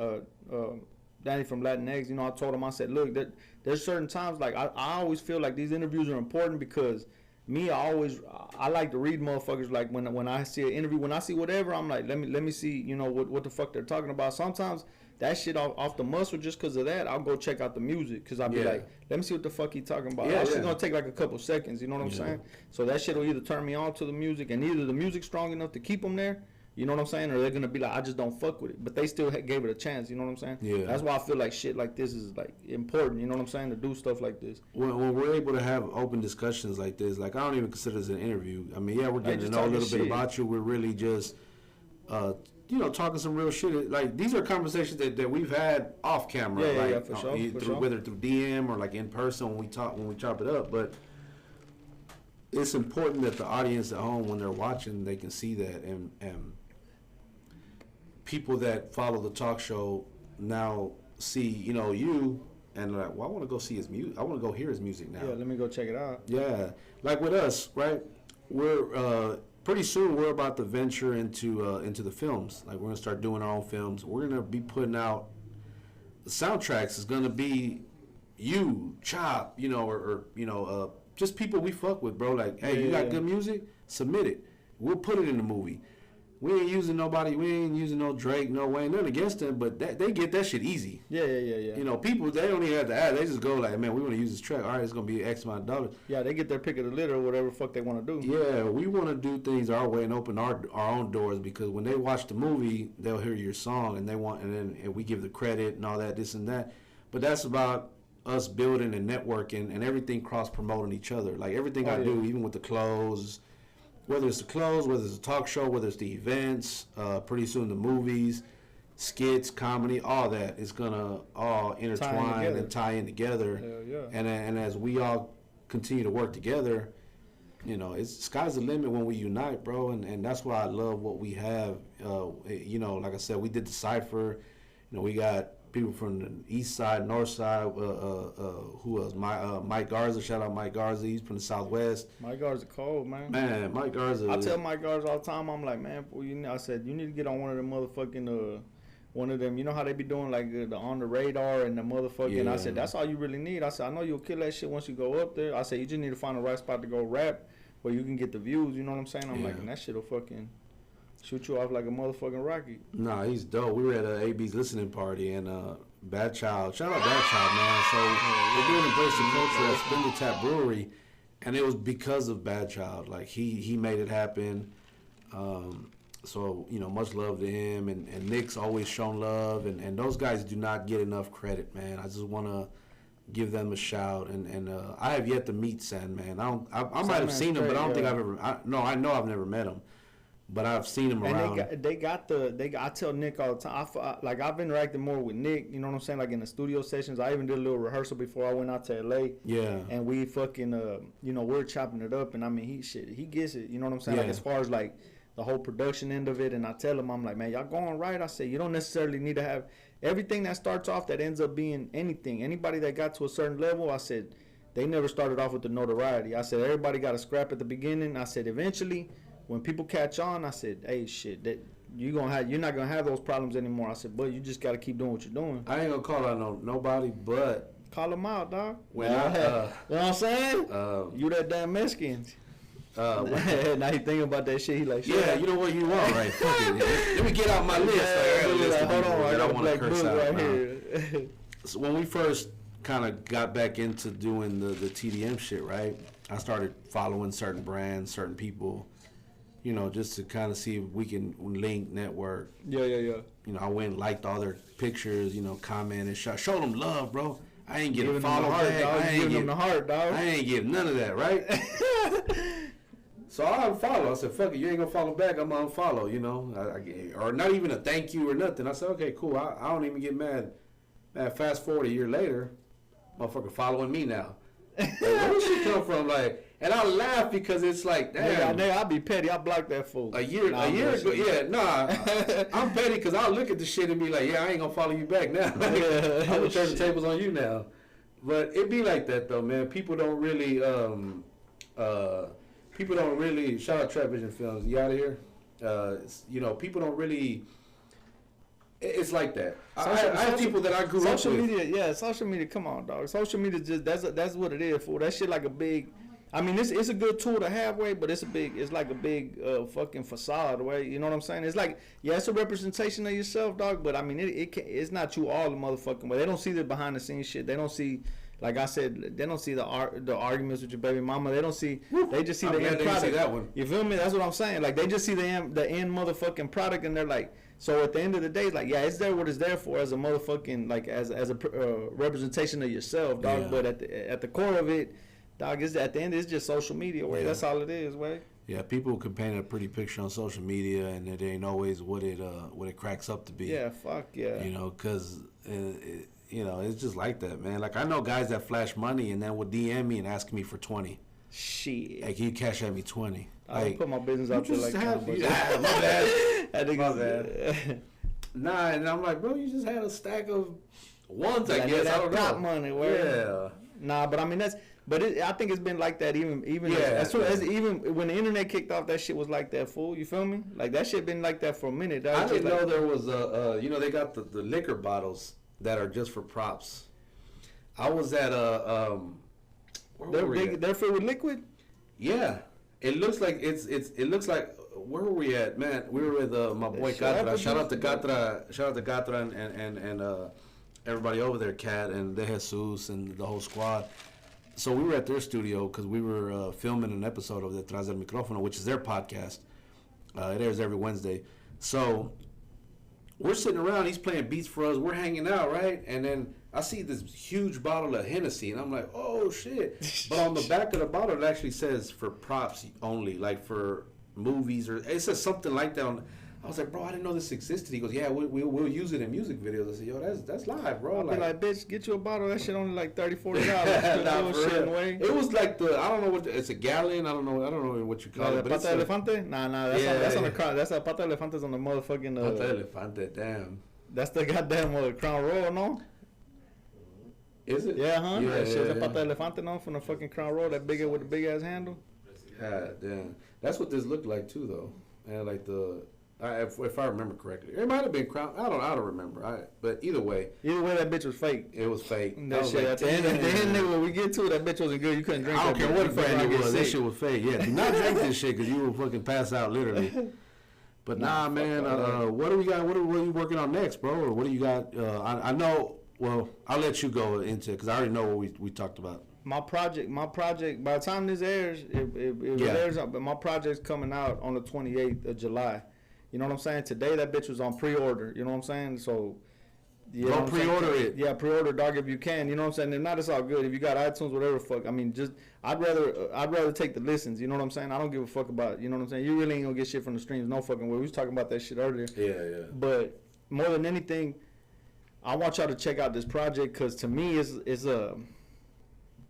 Danny from Latinx, I told him, I said, look, there's certain times, like, I always feel like these interviews are important because I like to read motherfuckers, like, when I see an interview, when I see whatever, I'm like, let me see, what the fuck they're talking about. Sometimes that shit off the muscle, just because of that, I'll go check out the music, because I'll be like, let me see what the fuck he talking about. That shit's going to take like a couple seconds, you know what I'm saying? So that shit will either turn me on to the music, and either the music's strong enough to keep them there, you know what I'm saying? Or they're going to be like, I just don't fuck with it. But they still gave it a chance, you know what I'm saying? Yeah. That's why I feel like shit like this is, like, important, you know what I'm saying? To do stuff like this. When we're able to have open discussions like this, like, I don't even consider this an interview. I mean, we're getting to know a little bit about you. We're really just, talking some real shit. Like, these are conversations that we've had off camera. Yeah, for sure. Whether through DM or, like, in person when we chop it up. But it's important that the audience at home, when they're watching, they can see that. And people that follow the talk show now see, you, and like, well, I want to go see his music. I want to go hear his music now. Yeah, let me go check it out. Yeah, like with us, right? We're pretty soon we're about to venture into the films. Like, we're gonna start doing our own films. We're gonna be putting out the soundtracks. Is gonna be you, Chop, or just people we fuck with, bro. Like, hey, you got good music? Submit it. We'll put it in the movie. We ain't using nobody. We ain't using no Drake, no Wayne. Nothing against them, but they get that shit easy. Yeah. People, they don't even have to ask. They just go like, man, we want to use this track. All right, it's going to be X amount of dollars. Yeah, they get their pick of the litter or whatever the fuck they want to do. Yeah, we want to do things our way and open our own doors, because when they watch the movie, they'll hear your song and then we give the credit and all that, this and that. But that's about us building and networking and everything cross-promoting each other. Like, everything I do, even with the clothes, whether it's the clothes, whether it's a talk show, whether it's the events, pretty soon the movies, skits, comedy, all that is going to all intertwine and tie in together. Hell yeah. And as we all continue to work together, sky's the limit when we unite, bro. And that's why I love what we have. Like I said, we did the Cypher. We got people from the east side, north side. Who else? Mike Garza. Shout out Mike Garza. He's from the southwest. Mike Garza cold, man. Man, Mike Garza. I tell Mike Garza all the time. I'm like, man, I said you need to get on one of them motherfucking one of them. You know how they be doing like the on the radar and the motherfucking. Yeah. I said that's all you really need. I said I know you'll kill that shit once you go up there. I said you just need to find the right spot to go rap where you can get the views. You know what I'm saying? I'm like, and that shit'll fucking shoot you off like a motherfucking rocket. Nah, he's dope. We were at AB's listening party and Bad Child. Shout out Bad Child, man. So they're doing Embrace the Culture at Spindle Tap Brewery, and it was because of Bad Child. Like he made it happen. So much love to him, and Nick's always shown love, and those guys do not get enough credit, man. I just want to give them a shout, and I have yet to meet Sandman. I might have seen him, but I don't think I've ever. I know I've never met him. But I've seen him around. And I tell Nick all the time. I've interacted more with Nick. You know what I'm saying? Like in the studio sessions. I even did a little rehearsal before I went out to LA. Yeah. And we fucking we're chopping it up. And I mean he gets it. You know what I'm saying? Yeah. Like as far as like the whole production end of it. And I tell him, I'm like, man, y'all going right. I say you don't necessarily need to have everything that starts off that ends up being anything. Anybody that got to a certain level, I said they never started off with the notoriety. I said everybody got a scrap at the beginning. I said eventually, when people catch on, I said, hey, shit, that you're not gonna have those problems anymore. I said, but you just gotta keep doing what you're doing. I ain't gonna call out nobody, but call them out, dog. When you know what I'm saying? You that damn Mexican. Now he thinking about that shit. He like, shit. Yeah, you know what you want, right? Fuck it. Let me get out my list. Hold on, I got a black book right here. So when we first kind of got back into doing the TDM shit, right? I started following certain brands, certain people. Just to kind of see if we can link, network. Yeah. I went and liked all their pictures, commented, showed them love, bro. I ain't getting a follow back. I ain't giving them the heart, dog. I ain't getting none of that, right? So I unfollow. I said, fuck it, you ain't gonna follow back, I'm gonna unfollow, or not even a thank you or nothing. I said, okay, cool. I don't even get mad. Man, fast forward a year later, motherfucker following me now. Like, where did she come from? Like, and I laugh because it's like, damn. Nigga, I be petty. I block that fool. A year ago, yeah, nah. I'm petty because I'll look at the shit and be like, yeah, I ain't gonna follow you back now. I'm gonna turn the tables on you now. But it be like that though, man. People don't really, shout out Trap Vision Films. You out of here? People don't really. It's like that. I have people that I grew up with. Social media, yeah, social media. Come on, dog. Social media just that's what it is for. That shit like a big. I mean, it's a good tool to have, way, but it's like a big fucking facade, way. You know what I'm saying? It's like, yeah, it's a representation of yourself, dog. But I mean, it's not you all the motherfucking way. They don't see the behind the scenes shit. They don't see, like I said, they don't see the arguments with your baby mama. They don't see. They just see the end product. See that one. You feel me? That's what I'm saying. Like they just see the end motherfucking product, and they're like. So at the end of the day, like, yeah, it's there what it's there for as a motherfucking, like, as a representation of yourself, dog. Yeah. But at the core of it, dog, is at the end, it's just social media, way. Yeah. That's all it is, way. Yeah, people can paint a pretty picture on social media, and it ain't always what it cracks up to be. Yeah, fuck yeah. Because it's just like that, man. Like I know guys that flash money and then will DM me and ask me for 20. Shit. Like you cash at me 20. I don't put my business out there like that. My bad. My bad. Nah, and I'm like, bro, you just had a stack of ones, I guess. I don't know. Money, yeah. Nah, but I mean I think it's been like that even even when the internet kicked off, that shit was like that, fool. You feel me? Like that shit been like that for a minute. I didn't know there was they got the liquor bottles that are just for props. I was at they're filled with liquid. Yeah, it looks like it looks like. Where were we at, man? We were with my boy Catra. Shout out to Catra and everybody over there, Cat and De Jesus and the whole squad. So we were at their studio because we were filming an episode of Detrás del Micrófono, which is their podcast. It airs every Wednesday. So we're sitting around. He's playing beats for us. We're hanging out, right? And then I see this huge bottle of Hennessy, and I'm like, oh, shit. But on the back of the bottle, it actually says for props only, like for movies, or it says something like that. I was like, bro, I didn't know this existed. He goes, yeah, we'll use it in music videos. I said, yo, that's live, bro. I'll be like, bitch, get you a bottle. That shit only like $30, $40. Nah, shit away. It was like I don't know what it's a gallon. I don't know what you call it. Pata elefante? Nah, that's on the crown. That's a pata elefante's on the motherfucking. Pata elefante, damn. That's the goddamn Crown Royal, no? Is it? Yeah, huh? Yeah, shit's a pata elefante, no, from the fucking Crown Royal, that big with the big ass handle. God damn. That's what this looked like too, though. And like if I remember correctly, it might have been Crown. I don't remember. But either way, that bitch was fake. It was fake. That shit. At the end, nigga, when we get to it, that bitch wasn't good. You couldn't drink. I don't care what brand it was. That shit was fake. Yeah, do not drink this shit because you will fucking pass out literally. But nah, man. What do we got? What are you working on next, bro? Or what do you got? I know. Well, I'll let you go into it because I already know what we talked about. My project. By the time this airs, it airs up. But my project's coming out on the 28th of July. You know what I'm saying? Today that bitch was on pre-order. You know what I'm saying? So go pre-order it. Yeah, pre-order, dog, if you can. You know what I'm saying? If not, it's all good. If you got iTunes, whatever the fuck. I mean, just I'd rather take the listens. You know what I'm saying? I don't give a fuck about. You know what I'm saying? You really ain't gonna get shit from the streams. No fucking way. We was talking about that shit earlier. Yeah. But more than anything, I want y'all to check out this project because to me is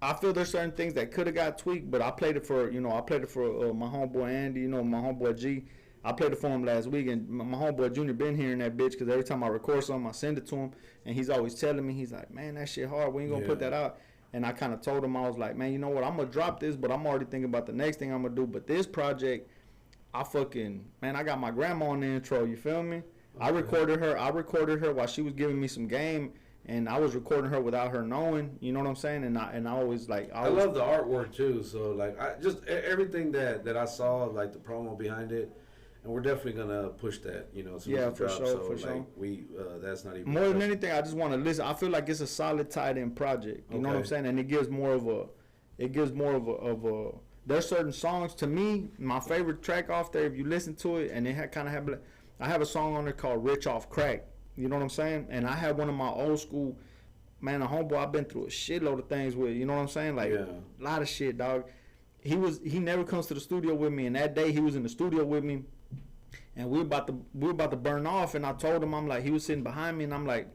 I feel there's certain things that could have got tweaked, but I played it for my homeboy Andy, my homeboy G. I played it for him last week, and my homeboy Junior been hearing that bitch because every time I record something, I send it to him, and he's always telling me, he's like, man, that shit hard. We ain't gonna put that out. And I kind of told him, I was like, man, you know what? I'm gonna drop this, but I'm already thinking about the next thing I'm gonna do. But this project, I got my grandma on the intro. You feel me? Okay. I recorded her while she was giving me some game. And I was recording her without her knowing, you know what I'm saying? And I always like I love the artwork too. So like I just everything that I saw, like the promo behind it, and we're definitely gonna push that, as soon as it drops. For sure. We that's not even more than anything. I just want to listen. I feel like it's a solid tied-in project. You know what I'm saying? And it gives more of a. There's certain songs to me. My favorite track off there, if you listen to it, and it kind of have. I have a song on there called "Rich Off Crack." You know what I'm saying? And I have one of my old school, man, a homeboy I've been through a shitload of things with. You know what I'm saying? Like a lot of shit, dog. He never comes to the studio with me, and that day he was in the studio with me, and we were about to burn off. And I told him, I'm like, he was sitting behind me, and I'm like,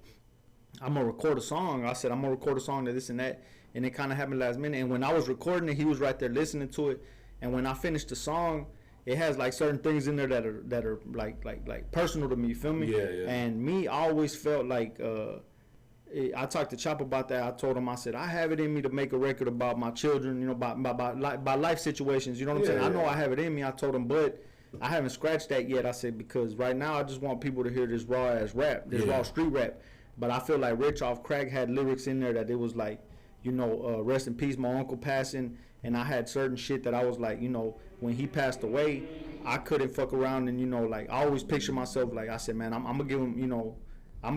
I'm gonna record a song. I said I'm gonna record a song to this and that, and it kind of happened last minute. And when I was recording it, he was right there listening to it. And when I finished the song, it has like certain things in there that are like personal to me. You feel me? Yeah. And me, I always felt like I talked to Chop about that. I told him, I said, I have it in me to make a record about my children. About life situations. You know what I'm saying? I know I have it in me. I told him, but I haven't scratched that yet. I said because right now I just want people to hear this raw ass rap, this raw street rap. But I feel like Rich Off Crack had lyrics in there that it was like, rest in peace, my uncle passing. And I had certain shit that I was like, when he passed away, I couldn't fuck around and, I always picture myself like, I said, man, I'm going to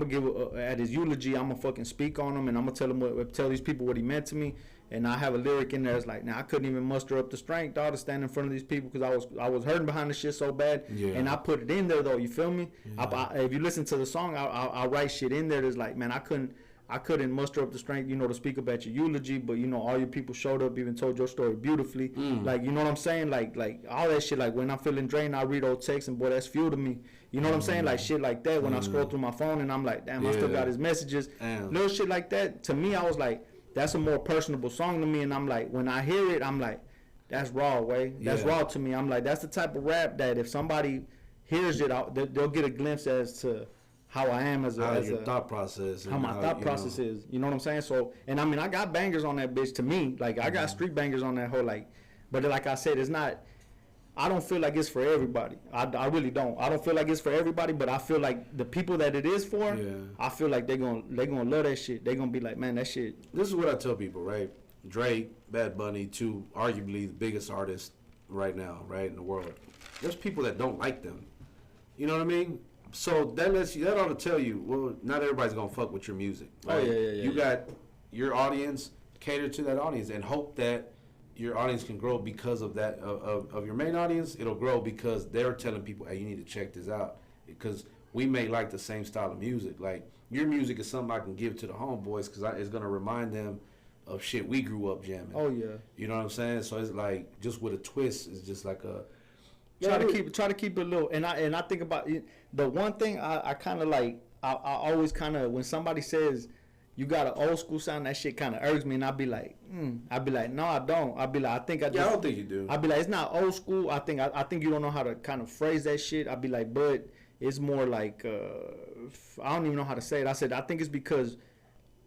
give him, at his eulogy, I'm going to fucking speak on him and I'm going to tell these people what he meant to me. And I have a lyric in there that's like, now I couldn't even muster up the strength, dog, to stand in front of these people because I was hurting behind the shit so bad. Yeah. And I put it in there, though, you feel me? Yeah. If you listen to the song, I write shit in there that's like, man, I couldn't muster up the strength, to speak up at your eulogy, but all your people showed up, even told your story beautifully. Like, you know what I'm saying? Like all that shit. Like when I'm feeling drained, I read old texts and boy, that's fuel to me. You know what I'm saying? Like shit like that. When I scroll through my phone and I'm like, damn, I still got his messages. Little shit like that. To me, I was like, that's a more personable song to me. And I'm like, when I hear it, I'm like, that's raw, way. That's raw to me. I'm like, that's the type of rap that if somebody hears it, they'll get a glimpse as to how I am as a thought process, how my thought process is. You know what I'm saying? So, and I mean, I got bangers on that bitch. To me, like I got street bangers on that whole but like I said, it's not. I don't feel like it's for everybody. I really don't. I don't feel like it's for everybody, but I feel like the people that it is for, I feel like they're gonna love that shit. They're gonna be like, man, that shit. This is what I tell people, right? Drake, Bad Bunny, two arguably the biggest artists right now, right, in the world. There's people that don't like them. You know what I mean? So that ought to tell you, well, not everybody's gonna fuck with your music. Right? Oh yeah. You got your audience, cater to that audience, and hope that your audience can grow because of that of your main audience. It'll grow because they're telling people, hey, you need to check this out because we may like the same style of music. Like your music is something I can give to the homeboys because it's gonna remind them of shit we grew up jamming. Oh yeah. You know what I'm saying? So it's like just with a twist. It's just like Try to keep it little. And I think about it. The one thing I kind of like, I always kind of, when somebody says you got an old school sound, that shit kind of irks me, and I'd be like, no, I don't. I'd be like, I don't think you do. I'd be like, it's not old school. I think you don't know how to kind of phrase that shit. I'd be like, but it's more like, I don't even know how to say it. I said, I think it's because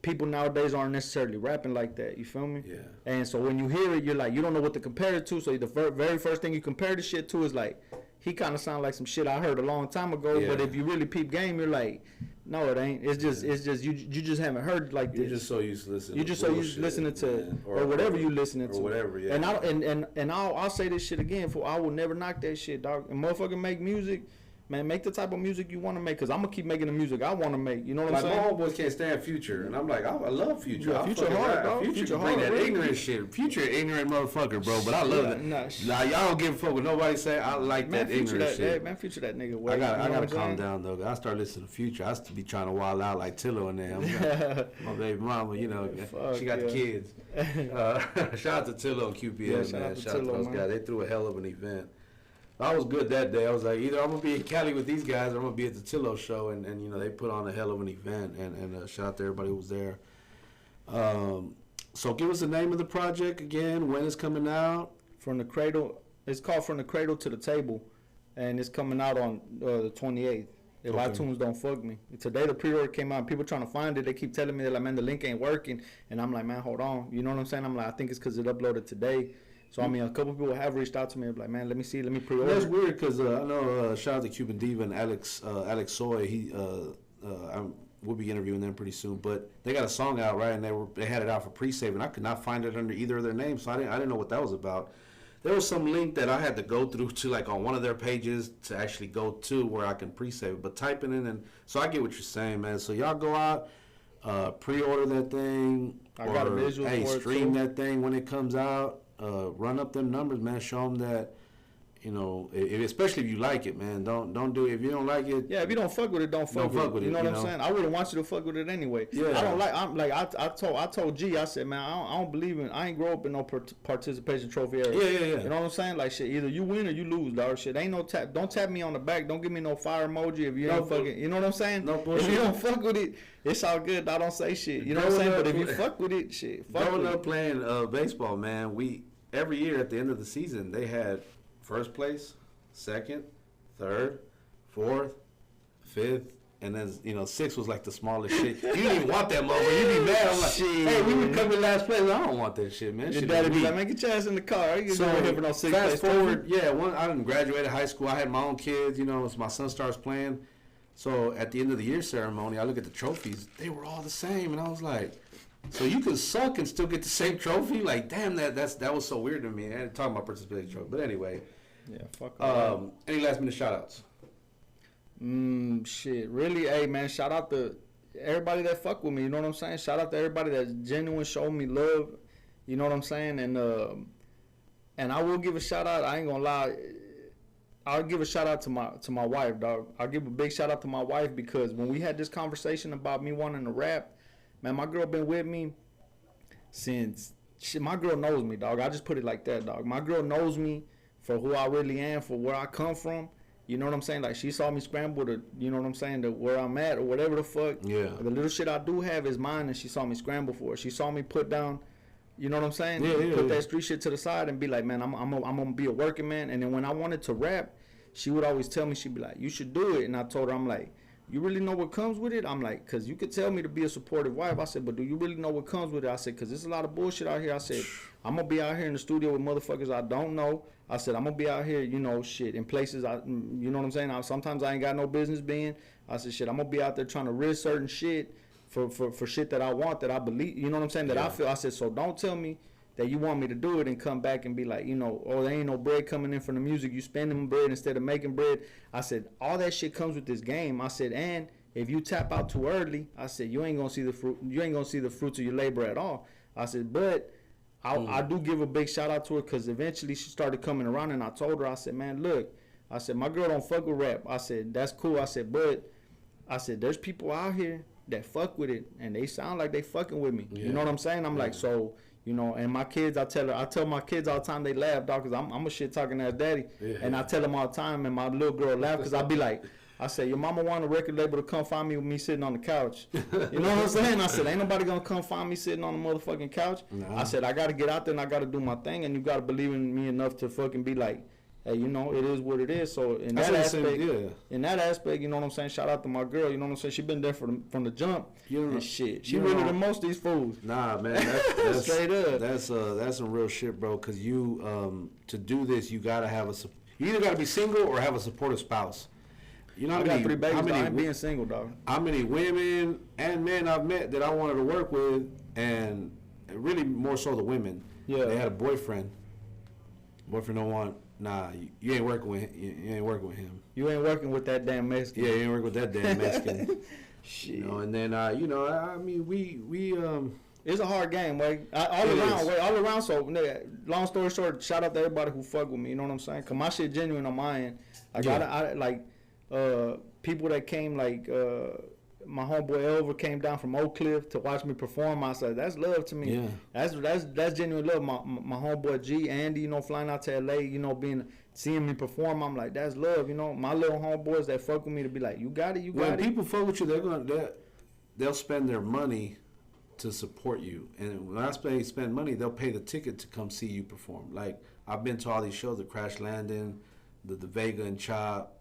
people nowadays aren't necessarily rapping like that. You feel me? Yeah. And so when you hear it, you're like, you don't know what to compare it to. So the very first thing you compare the shit to is like, he kind of sound like some shit I heard a long time ago. Yeah. But if you really peep game, you're like, no, it ain't. It's just you just haven't heard it like this. You're just so used to listening. You're just so used to listening to or whatever you listening to. Or whatever, yeah. And I'll say this shit again. For I will never knock that shit, dog. And motherfucker make music. Man, make the type of music you want to make, because I'm going to keep making the music I want to make. You know what I'm saying? My homeboys can't stand Future, and I'm like, I love Future. Yeah, Future hard, dog. Future bring that ignorant shit. Future ignorant motherfucker, bro, but I love it. Nah, y'all don't give a fuck what nobody say. I like that ignorant shit. Man, Future that nigga. I got to calm down, though. I started listening to Future. I used to be trying to wild out like Tillo in there. My baby mama, you know, she got the kids. Shout out to Tillo and QPS, man. Shout out to those guys. They threw a hell of an event. I was good that day. I was like, either I'm going to be in Cali with these guys or I'm going to be at the Tillo show. And you know, they put on a hell of an event. And shout out to everybody who was there. So give us the name of the project again, when it's coming out. From the Cradle. It's called From the Cradle to the Table. And it's coming out on the 28th. If iTunes don't fuck me. Today the pre-order came out. People trying to find it. They keep telling me, they're like, man, the link ain't working. And I'm like, man, hold on. You know what I'm saying? I'm like, I think it's because it uploaded today. So, I mean, a couple people have reached out to me, like, man, let me pre-order. That's weird, because I know, shout out to Cuban Diva and Alex Soy. We'll be interviewing them pretty soon. But they got a song out, right, and they had it out for pre-save, and I could not find it under either of their names, so I didn't know what that was about. There was some link that I had to go through to, like, on one of their pages to actually go to where I can pre-save it. But typing in, and so I get what you're saying, man. So y'all go out, pre-order that thing. I got a visual for it, stream that thing when it comes out. Run up them numbers, man. Show them that, you know, especially if you like it, man. Don't do it if you don't like it. Yeah, if you don't fuck with it, don't fuck with it. You know what I'm saying? I wouldn't want you to fuck with it anyway. Yeah. I told G, I said, man, I don't believe in. I ain't grow up in no participation trophy era. Yeah. You know what I'm saying? Like, shit, either you win or you lose, dog. Shit, ain't no tap. Don't tap me on the back. Don't give me no fire emoji if you don't fucking. You know what I'm saying? No bullshit. If you don't fuck with it, it's all good. I don't say shit. You know what I'm saying? But if you fuck with it, shit. Growing up playing baseball, man, every year at the end of the season, they had first place, second, third, fourth, fifth, and then, you know, sixth was like the smallest shit. You didn't even want that motherfucker. You'd be mad. I'm like, hey, we would come in last place. I don't want that shit, man. Your daddy be like, man, get your ass in the car. You so fast forward, I didn't graduate high school. I had my own kids, you know, so my son starts playing. So at the end of the year ceremony, I look at the trophies. They were all the same, and I was like, so you can suck and still get the same trophy? Like, damn, that was so weird to me. I didn't talk about participation trophy. But anyway. Yeah, fuck any last minute shout outs? Shit. Really, hey, man, shout out to everybody that fuck with me. You know what I'm saying? Shout out to everybody that genuine showed me love. You know what I'm saying? And I will give a shout out. I ain't gonna lie. I'll give a shout out to my wife, dog. I'll give a big shout out to my wife, because when we had this conversation about me wanting to rap, man, my girl been with me since, my girl knows me, dog. I just put it like that, dog. My girl knows me for who I really am, for where I come from. You know what I'm saying? Like, she saw me scramble to, you know what I'm saying, to where I'm at or whatever the fuck. Yeah. The little shit I do have is mine, and she saw me scramble for it. She saw me put down, you know what I'm saying? Put that street shit to the side and be like, man, I'm going to be a working man. And then when I wanted to rap, she would always tell me, she'd be like, you should do it. And I told her, I'm like, you really know what comes with it? I'm like, because you could tell me to be a supportive wife. I said, but do you really know what comes with it? I said, because there's a lot of bullshit out here. I said, I'm going to be out here in the studio with motherfuckers I don't know. I said, I'm going to be out here, you know, shit, in places, you know what I'm saying? Sometimes I ain't got no business being. I said, shit, I'm going to be out there trying to risk certain shit for shit that I want, that I believe, you know what I'm saying, that I feel. I said, so don't tell me that you want me to do it and come back and be like, you know, oh, there ain't no bread coming in from the music. You spending bread instead of making bread. I said, all that shit comes with this game. I said, and if you tap out too early, I said, you ain't gonna see the fruit. You ain't gonna see the fruits of your labor at all. I said, but I do give a big shout out to her, because eventually she started coming around, and I told her, I said, man, look, I said, my girl don't fuck with rap. I said, that's cool. I said, but I said, there's people out here that fuck with it, and they sound like they fucking with me. Yeah. You know what I'm saying? I'm like, so You know, and my kids, I tell my kids all the time, they laugh, dog, because I'm a shit talking ass daddy. Yeah. And I tell them all the time, and my little girl laugh, because I be like, I say, your mama want a record label to come find me with me sitting on the couch. You know what I'm saying? I said, ain't nobody going to come find me sitting on the motherfucking couch. No. I said, I got to get out there and I got to do my thing, and you got to believe in me enough to fucking be like, hey, you know, it is what it is. So in that aspect, you know what I'm saying? Shout out to my girl. You know what I'm saying? She been there from the jump. And shit, she really the most these fools. Nah, man, that's straight up. That's some real shit, bro. Cause you to do this, you gotta have you either gotta be single or have a supportive spouse. You know, I got 3 babies. I ain't being single, dog. How many women and men I've met that I wanted to work with, and really more so the women. Yeah, they had a boyfriend. Boyfriend don't want. Nah, you ain't working with him. You ain't working with him. You ain't working with that damn Mexican. Yeah, you ain't working with that damn Mexican. Shit. You know, and then you know, I mean, we it's a hard game, way all around. So, long story short, shout out to everybody who fuck with me. You know what I'm saying? Cause my shit genuine on my end. Like I like people that came like. My homeboy Elver came down from Oak Cliff to watch me perform. I said, that's love to me. Yeah. That's genuine love. My homeboy G, Andy, you know, flying out to LA, you know, seeing me perform, I'm like, that's love, you know. My little homeboys that fuck with me to be like, you got it. When people fuck with you, they'll spend their money to support you. And when I spend money, they'll pay the ticket to come see you perform. Like, I've been to all these shows, the Crash Landing, the Vega and Chop,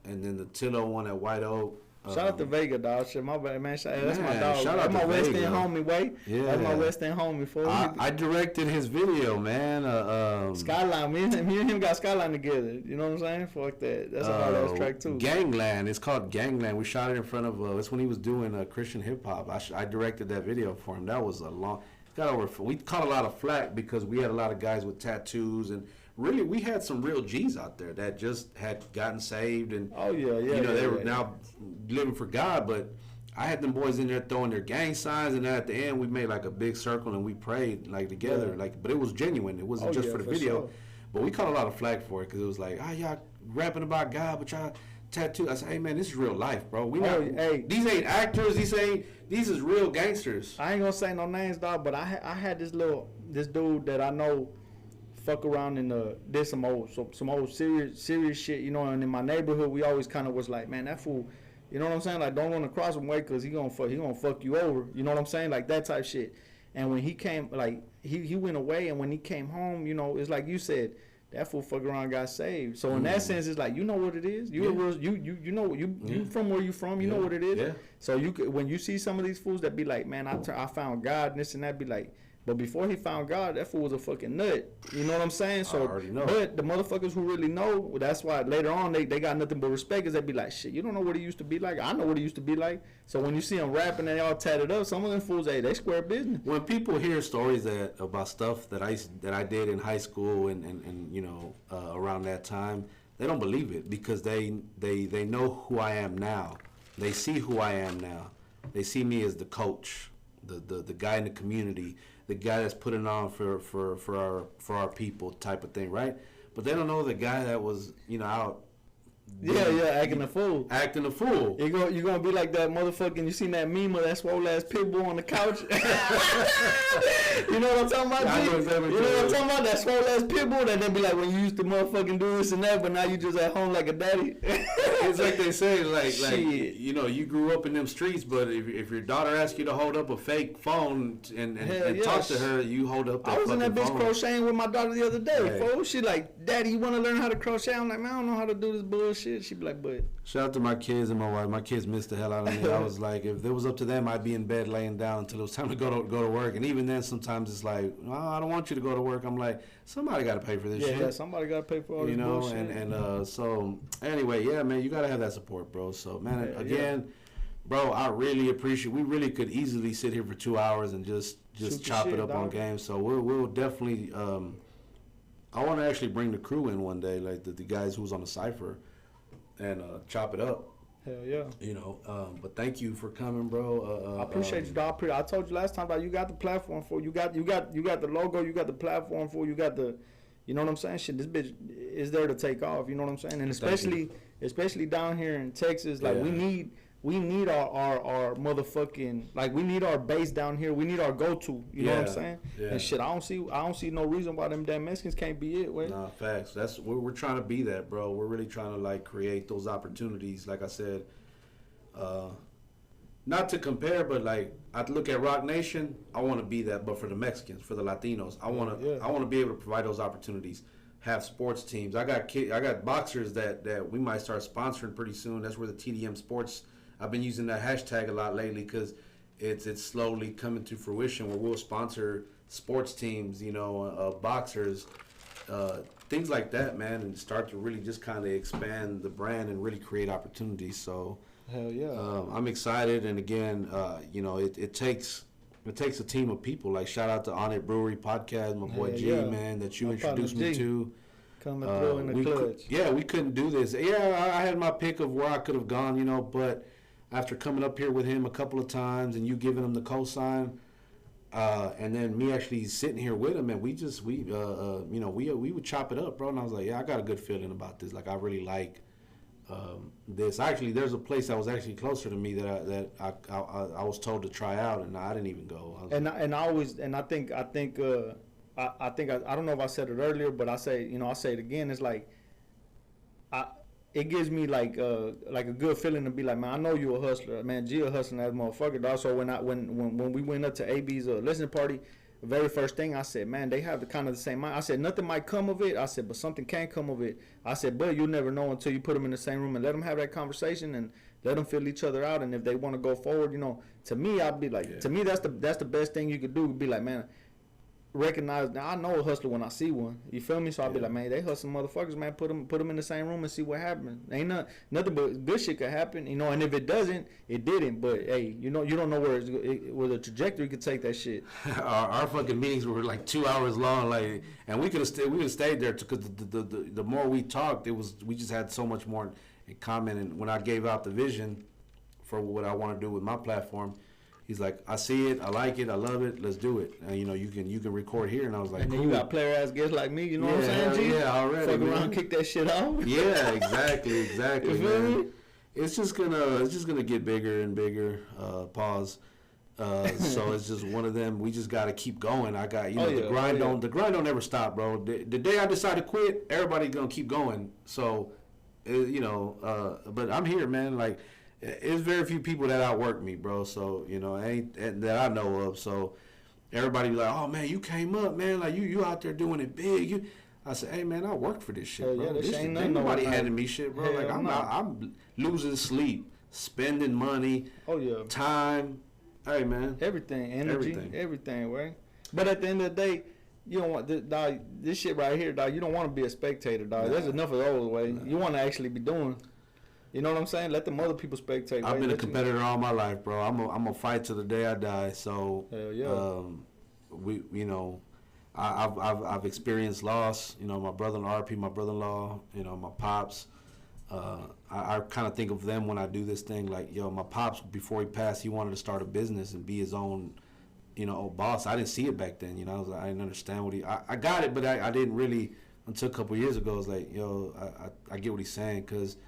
and then the Tillo one at White Oak. Shout out to Vega, dog. Shit, my bad, man. That's my dog. That's my West End homie, way. Yeah. That's my West End homie. I directed his video, man. Skyline. Me and him got Skyline together. You know what I'm saying? Fuck that. That's a hard ass track, too. Gangland. It's called Gangland. We shot it in front of, it's when he was doing Christian hip hop. I directed that video for him. That was we caught a lot of flack because we had a lot of guys with tattoos, and really, we had some real G's out there that just had gotten saved, and they were now living for God. But I had them boys in there throwing their gang signs, and then at the end we made like a big circle and we prayed like together, but it was genuine. It wasn't just for the video. Sure. But we caught a lot of flack for it because it was like, y'all rapping about God, but y'all tattoo. I said, hey man, this is real life, bro. These ain't actors. These is real gangsters. I ain't gonna say no names, dog, but I had this dude that I know. Fuck around and did some old serious shit, you know. And in my neighborhood, we always kind of was like, man, that fool, you know what I'm saying? Like, don't run across him, way, cause he gonna fuck you over, you know what I'm saying? Like that type shit. And when he came, like he went away, and when he came home, you know, it's like you said, that fool fuck around got saved. So in that sense, it's like, you know what it is. You know you from where you from, you know what it is. Yeah. So you could, when you see some of these fools that be like, man, I found God and this and that, be like. But before he found God, that fool was a fucking nut. You know what I'm saying? So, I already know. But the motherfuckers who really know, that's why later on they got nothing but respect, because they be like, shit, you don't know what he used to be like. I know what he used to be like. So when you see him rapping and they all tatted up, some of them fools, they square business. When people hear stories about stuff that I did in high school and you know around that time, they don't believe it because they know who I am now. They see who I am now. They see me as the coach, the guy in the community, the guy that's putting on for our people type of thing, right? But they don't know the guy that was, you know, out. Acting a fool. You're gonna be like that motherfucking. You seen that meme of that swole ass pit bull on the couch? You know what I'm talking about? You know what I'm talking about? That swole ass pit bull that they be like, when you used to motherfucking do this and that, but now you just at home like a daddy. It's like they say, like you know, you grew up in them streets, but if your daughter asks you to hold up a fake phone and talk to her, you hold up that phone. I was in that bitch crocheting with my daughter the other day, fool. She like, Daddy, you want to learn how to crochet? I'm like, man, I don't know how to do this bullshit. She be like, but. Shout out to my kids and my wife. My kids missed the hell out of me. I was like, if it was up to them, I'd be in bed laying down until it was time to go to work. And even then, sometimes it's like, I don't want you to go to work. I'm like, somebody got to pay for this shit. Yeah, somebody got to pay for all this bullshit. And so anyway, yeah, man, you got to have that support, bro. So, man, bro, I really appreciate. We really could easily sit here for 2 hours and just chop it up on games. So we'll definitely. I want to actually bring the crew in one day, like the guys who was on the Cypher, and chop it up. Hell yeah. You know, but thank you for coming, bro. I appreciate you, dog. I told you last time that you got the platform for you got the logo, you got the platform for you got the, you know what I'm saying? Shit, this bitch is there to take off. You know what I'm saying? And especially down here in Texas, like we we need our motherfucking, like, we need our base down here. We need our go-to. You know what I'm saying? Yeah. And shit, I don't see no reason why them damn Mexicans can't be it. Wait. Nah, facts. That's we're trying to be that, bro. We're really trying to like create those opportunities. Like I said, not to compare, but like I look at Rock Nation, I want to be that, but for the Mexicans, for the Latinos, I want to be able to provide those opportunities. Have sports teams. I got boxers that we might start sponsoring pretty soon. That's where the TDM Sports. I've been using that hashtag a lot lately because it's slowly coming to fruition where we'll sponsor sports teams, you know, boxers, things like that, man, and start to really just kind of expand the brand and really create opportunities. So, hell yeah, I'm excited. And again, you know, it takes a team of people. Like shout out to On It Brewery podcast, my boy G, man, that you introduced me to. Coming through in the clutch. We couldn't do this. Yeah, I had my pick of where I could have gone, you know, but after coming up here with him a couple of times and you giving him the cosign, and then me actually sitting here with him, and we would chop it up, bro. And I was like, yeah, I got a good feeling about this. Like I really like this. Actually, there's a place that was actually closer to me that I was told to try out, and I didn't even go. I think I don't know if I said it earlier, but I'll say it again. It's like, it gives me like a good feeling to be like, man, I know you a hustler, man. G a hustling ass motherfucker. Also, when we went up to AB's listening party, the very first thing I said, man, they have the same mind. I said nothing might come of it. I said, but something can come of it. I said, but you'll never know until you put them in the same room and let them have that conversation and let them feel each other out. And if they want to go forward, you know, to me, I'd be like, to me, that's the best thing you could do. Be like, man, recognize. Now I know a hustler when I see one. You feel me? So I'll be like, man, they hustling motherfuckers, man. Put them in the same room and see what happens. Ain't nothing but good shit could happen, you know. And if it doesn't, it didn't. But hey, you know, you don't know where the trajectory could take that shit. our fucking meetings were like 2 hours long, like, and we could have stayed there because the more we talked, we just had so much more in common. And when I gave out the vision for what I want to do with my platform, he's like, I see it, I like it, I love it, let's do it. And you know, you can record here. And I was like, and then cool. You got player ass guests like me, you know what I'm saying, G? Yeah, already. Fuck around, kick that shit off. Yeah, exactly. You feel me? It's just gonna get bigger and bigger. Pause. So it's just one of them. We just gotta keep going. I got the grind don't ever stop, bro. The day I decide to quit, everybody gonna keep going. So, but I'm here, man. Like. It's very few people that outwork me, bro. So, you know, that I know of. So, everybody be like, oh, man, you came up, man. Like, you out there doing it big. I said, hey, man, I work for this shit, bro. This ain't nobody handing me shit, bro. Like, I'm losing sleep, spending money, time. Hey, man. Everything, energy, everything, right? But at the end of the day, you don't want this shit right here, dog. You don't want to be a spectator, dog. Nah. There's enough of those, way. Nah. You want to actually be doing. You know what I'm saying? Let them other people spectate. I've been a competitor all my life, bro. I'm a fight to the day I die. So, hell yeah. I've experienced loss. You know, my brother-in-law, RP, my brother-in-law. You know, my pops. I kind of think of them when I do this thing. Like, my pops, before he passed, he wanted to start a business and be his own, boss. I didn't see it back then. You know, I didn't understand what I got it, but I didn't really until a couple of years ago. I was like, I get what he's saying, because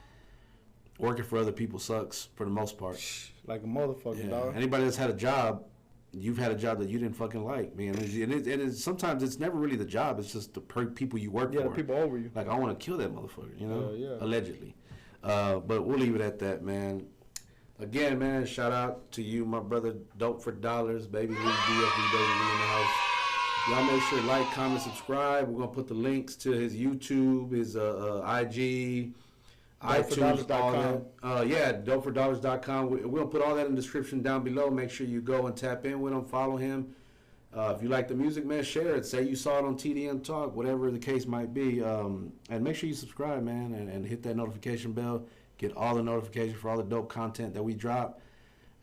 working for other people sucks for the most part. Like a motherfucker, dog. Anybody that's had a job, you've had a job that you didn't fucking like, man. And sometimes it's never really the job. It's just the people you work for. Yeah, the people over you. Like, I want to kill that motherfucker, you know? Yeah. Allegedly. But we'll leave it at that, man. Again, man, shout out to you, my brother, Dope for Dollars, Baby Lee, DFD Baby Lee in the house. Y'all make sure to like, comment, subscribe. We're going to put the links to his YouTube, his IG, iTunes, all that. dopefordollars.com. We're going to put all that in the description down below. Make sure you go and tap in with him, follow him. If you like the music, man, share it. Say you saw it on TDM Talk, whatever the case might be. And make sure you subscribe, man, and hit that notification bell. Get all the notifications for all the dope content that we drop.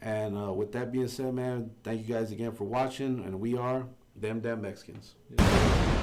And with that being said, man, thank you guys again for watching. And we are Them Damn Mexicans. Yeah.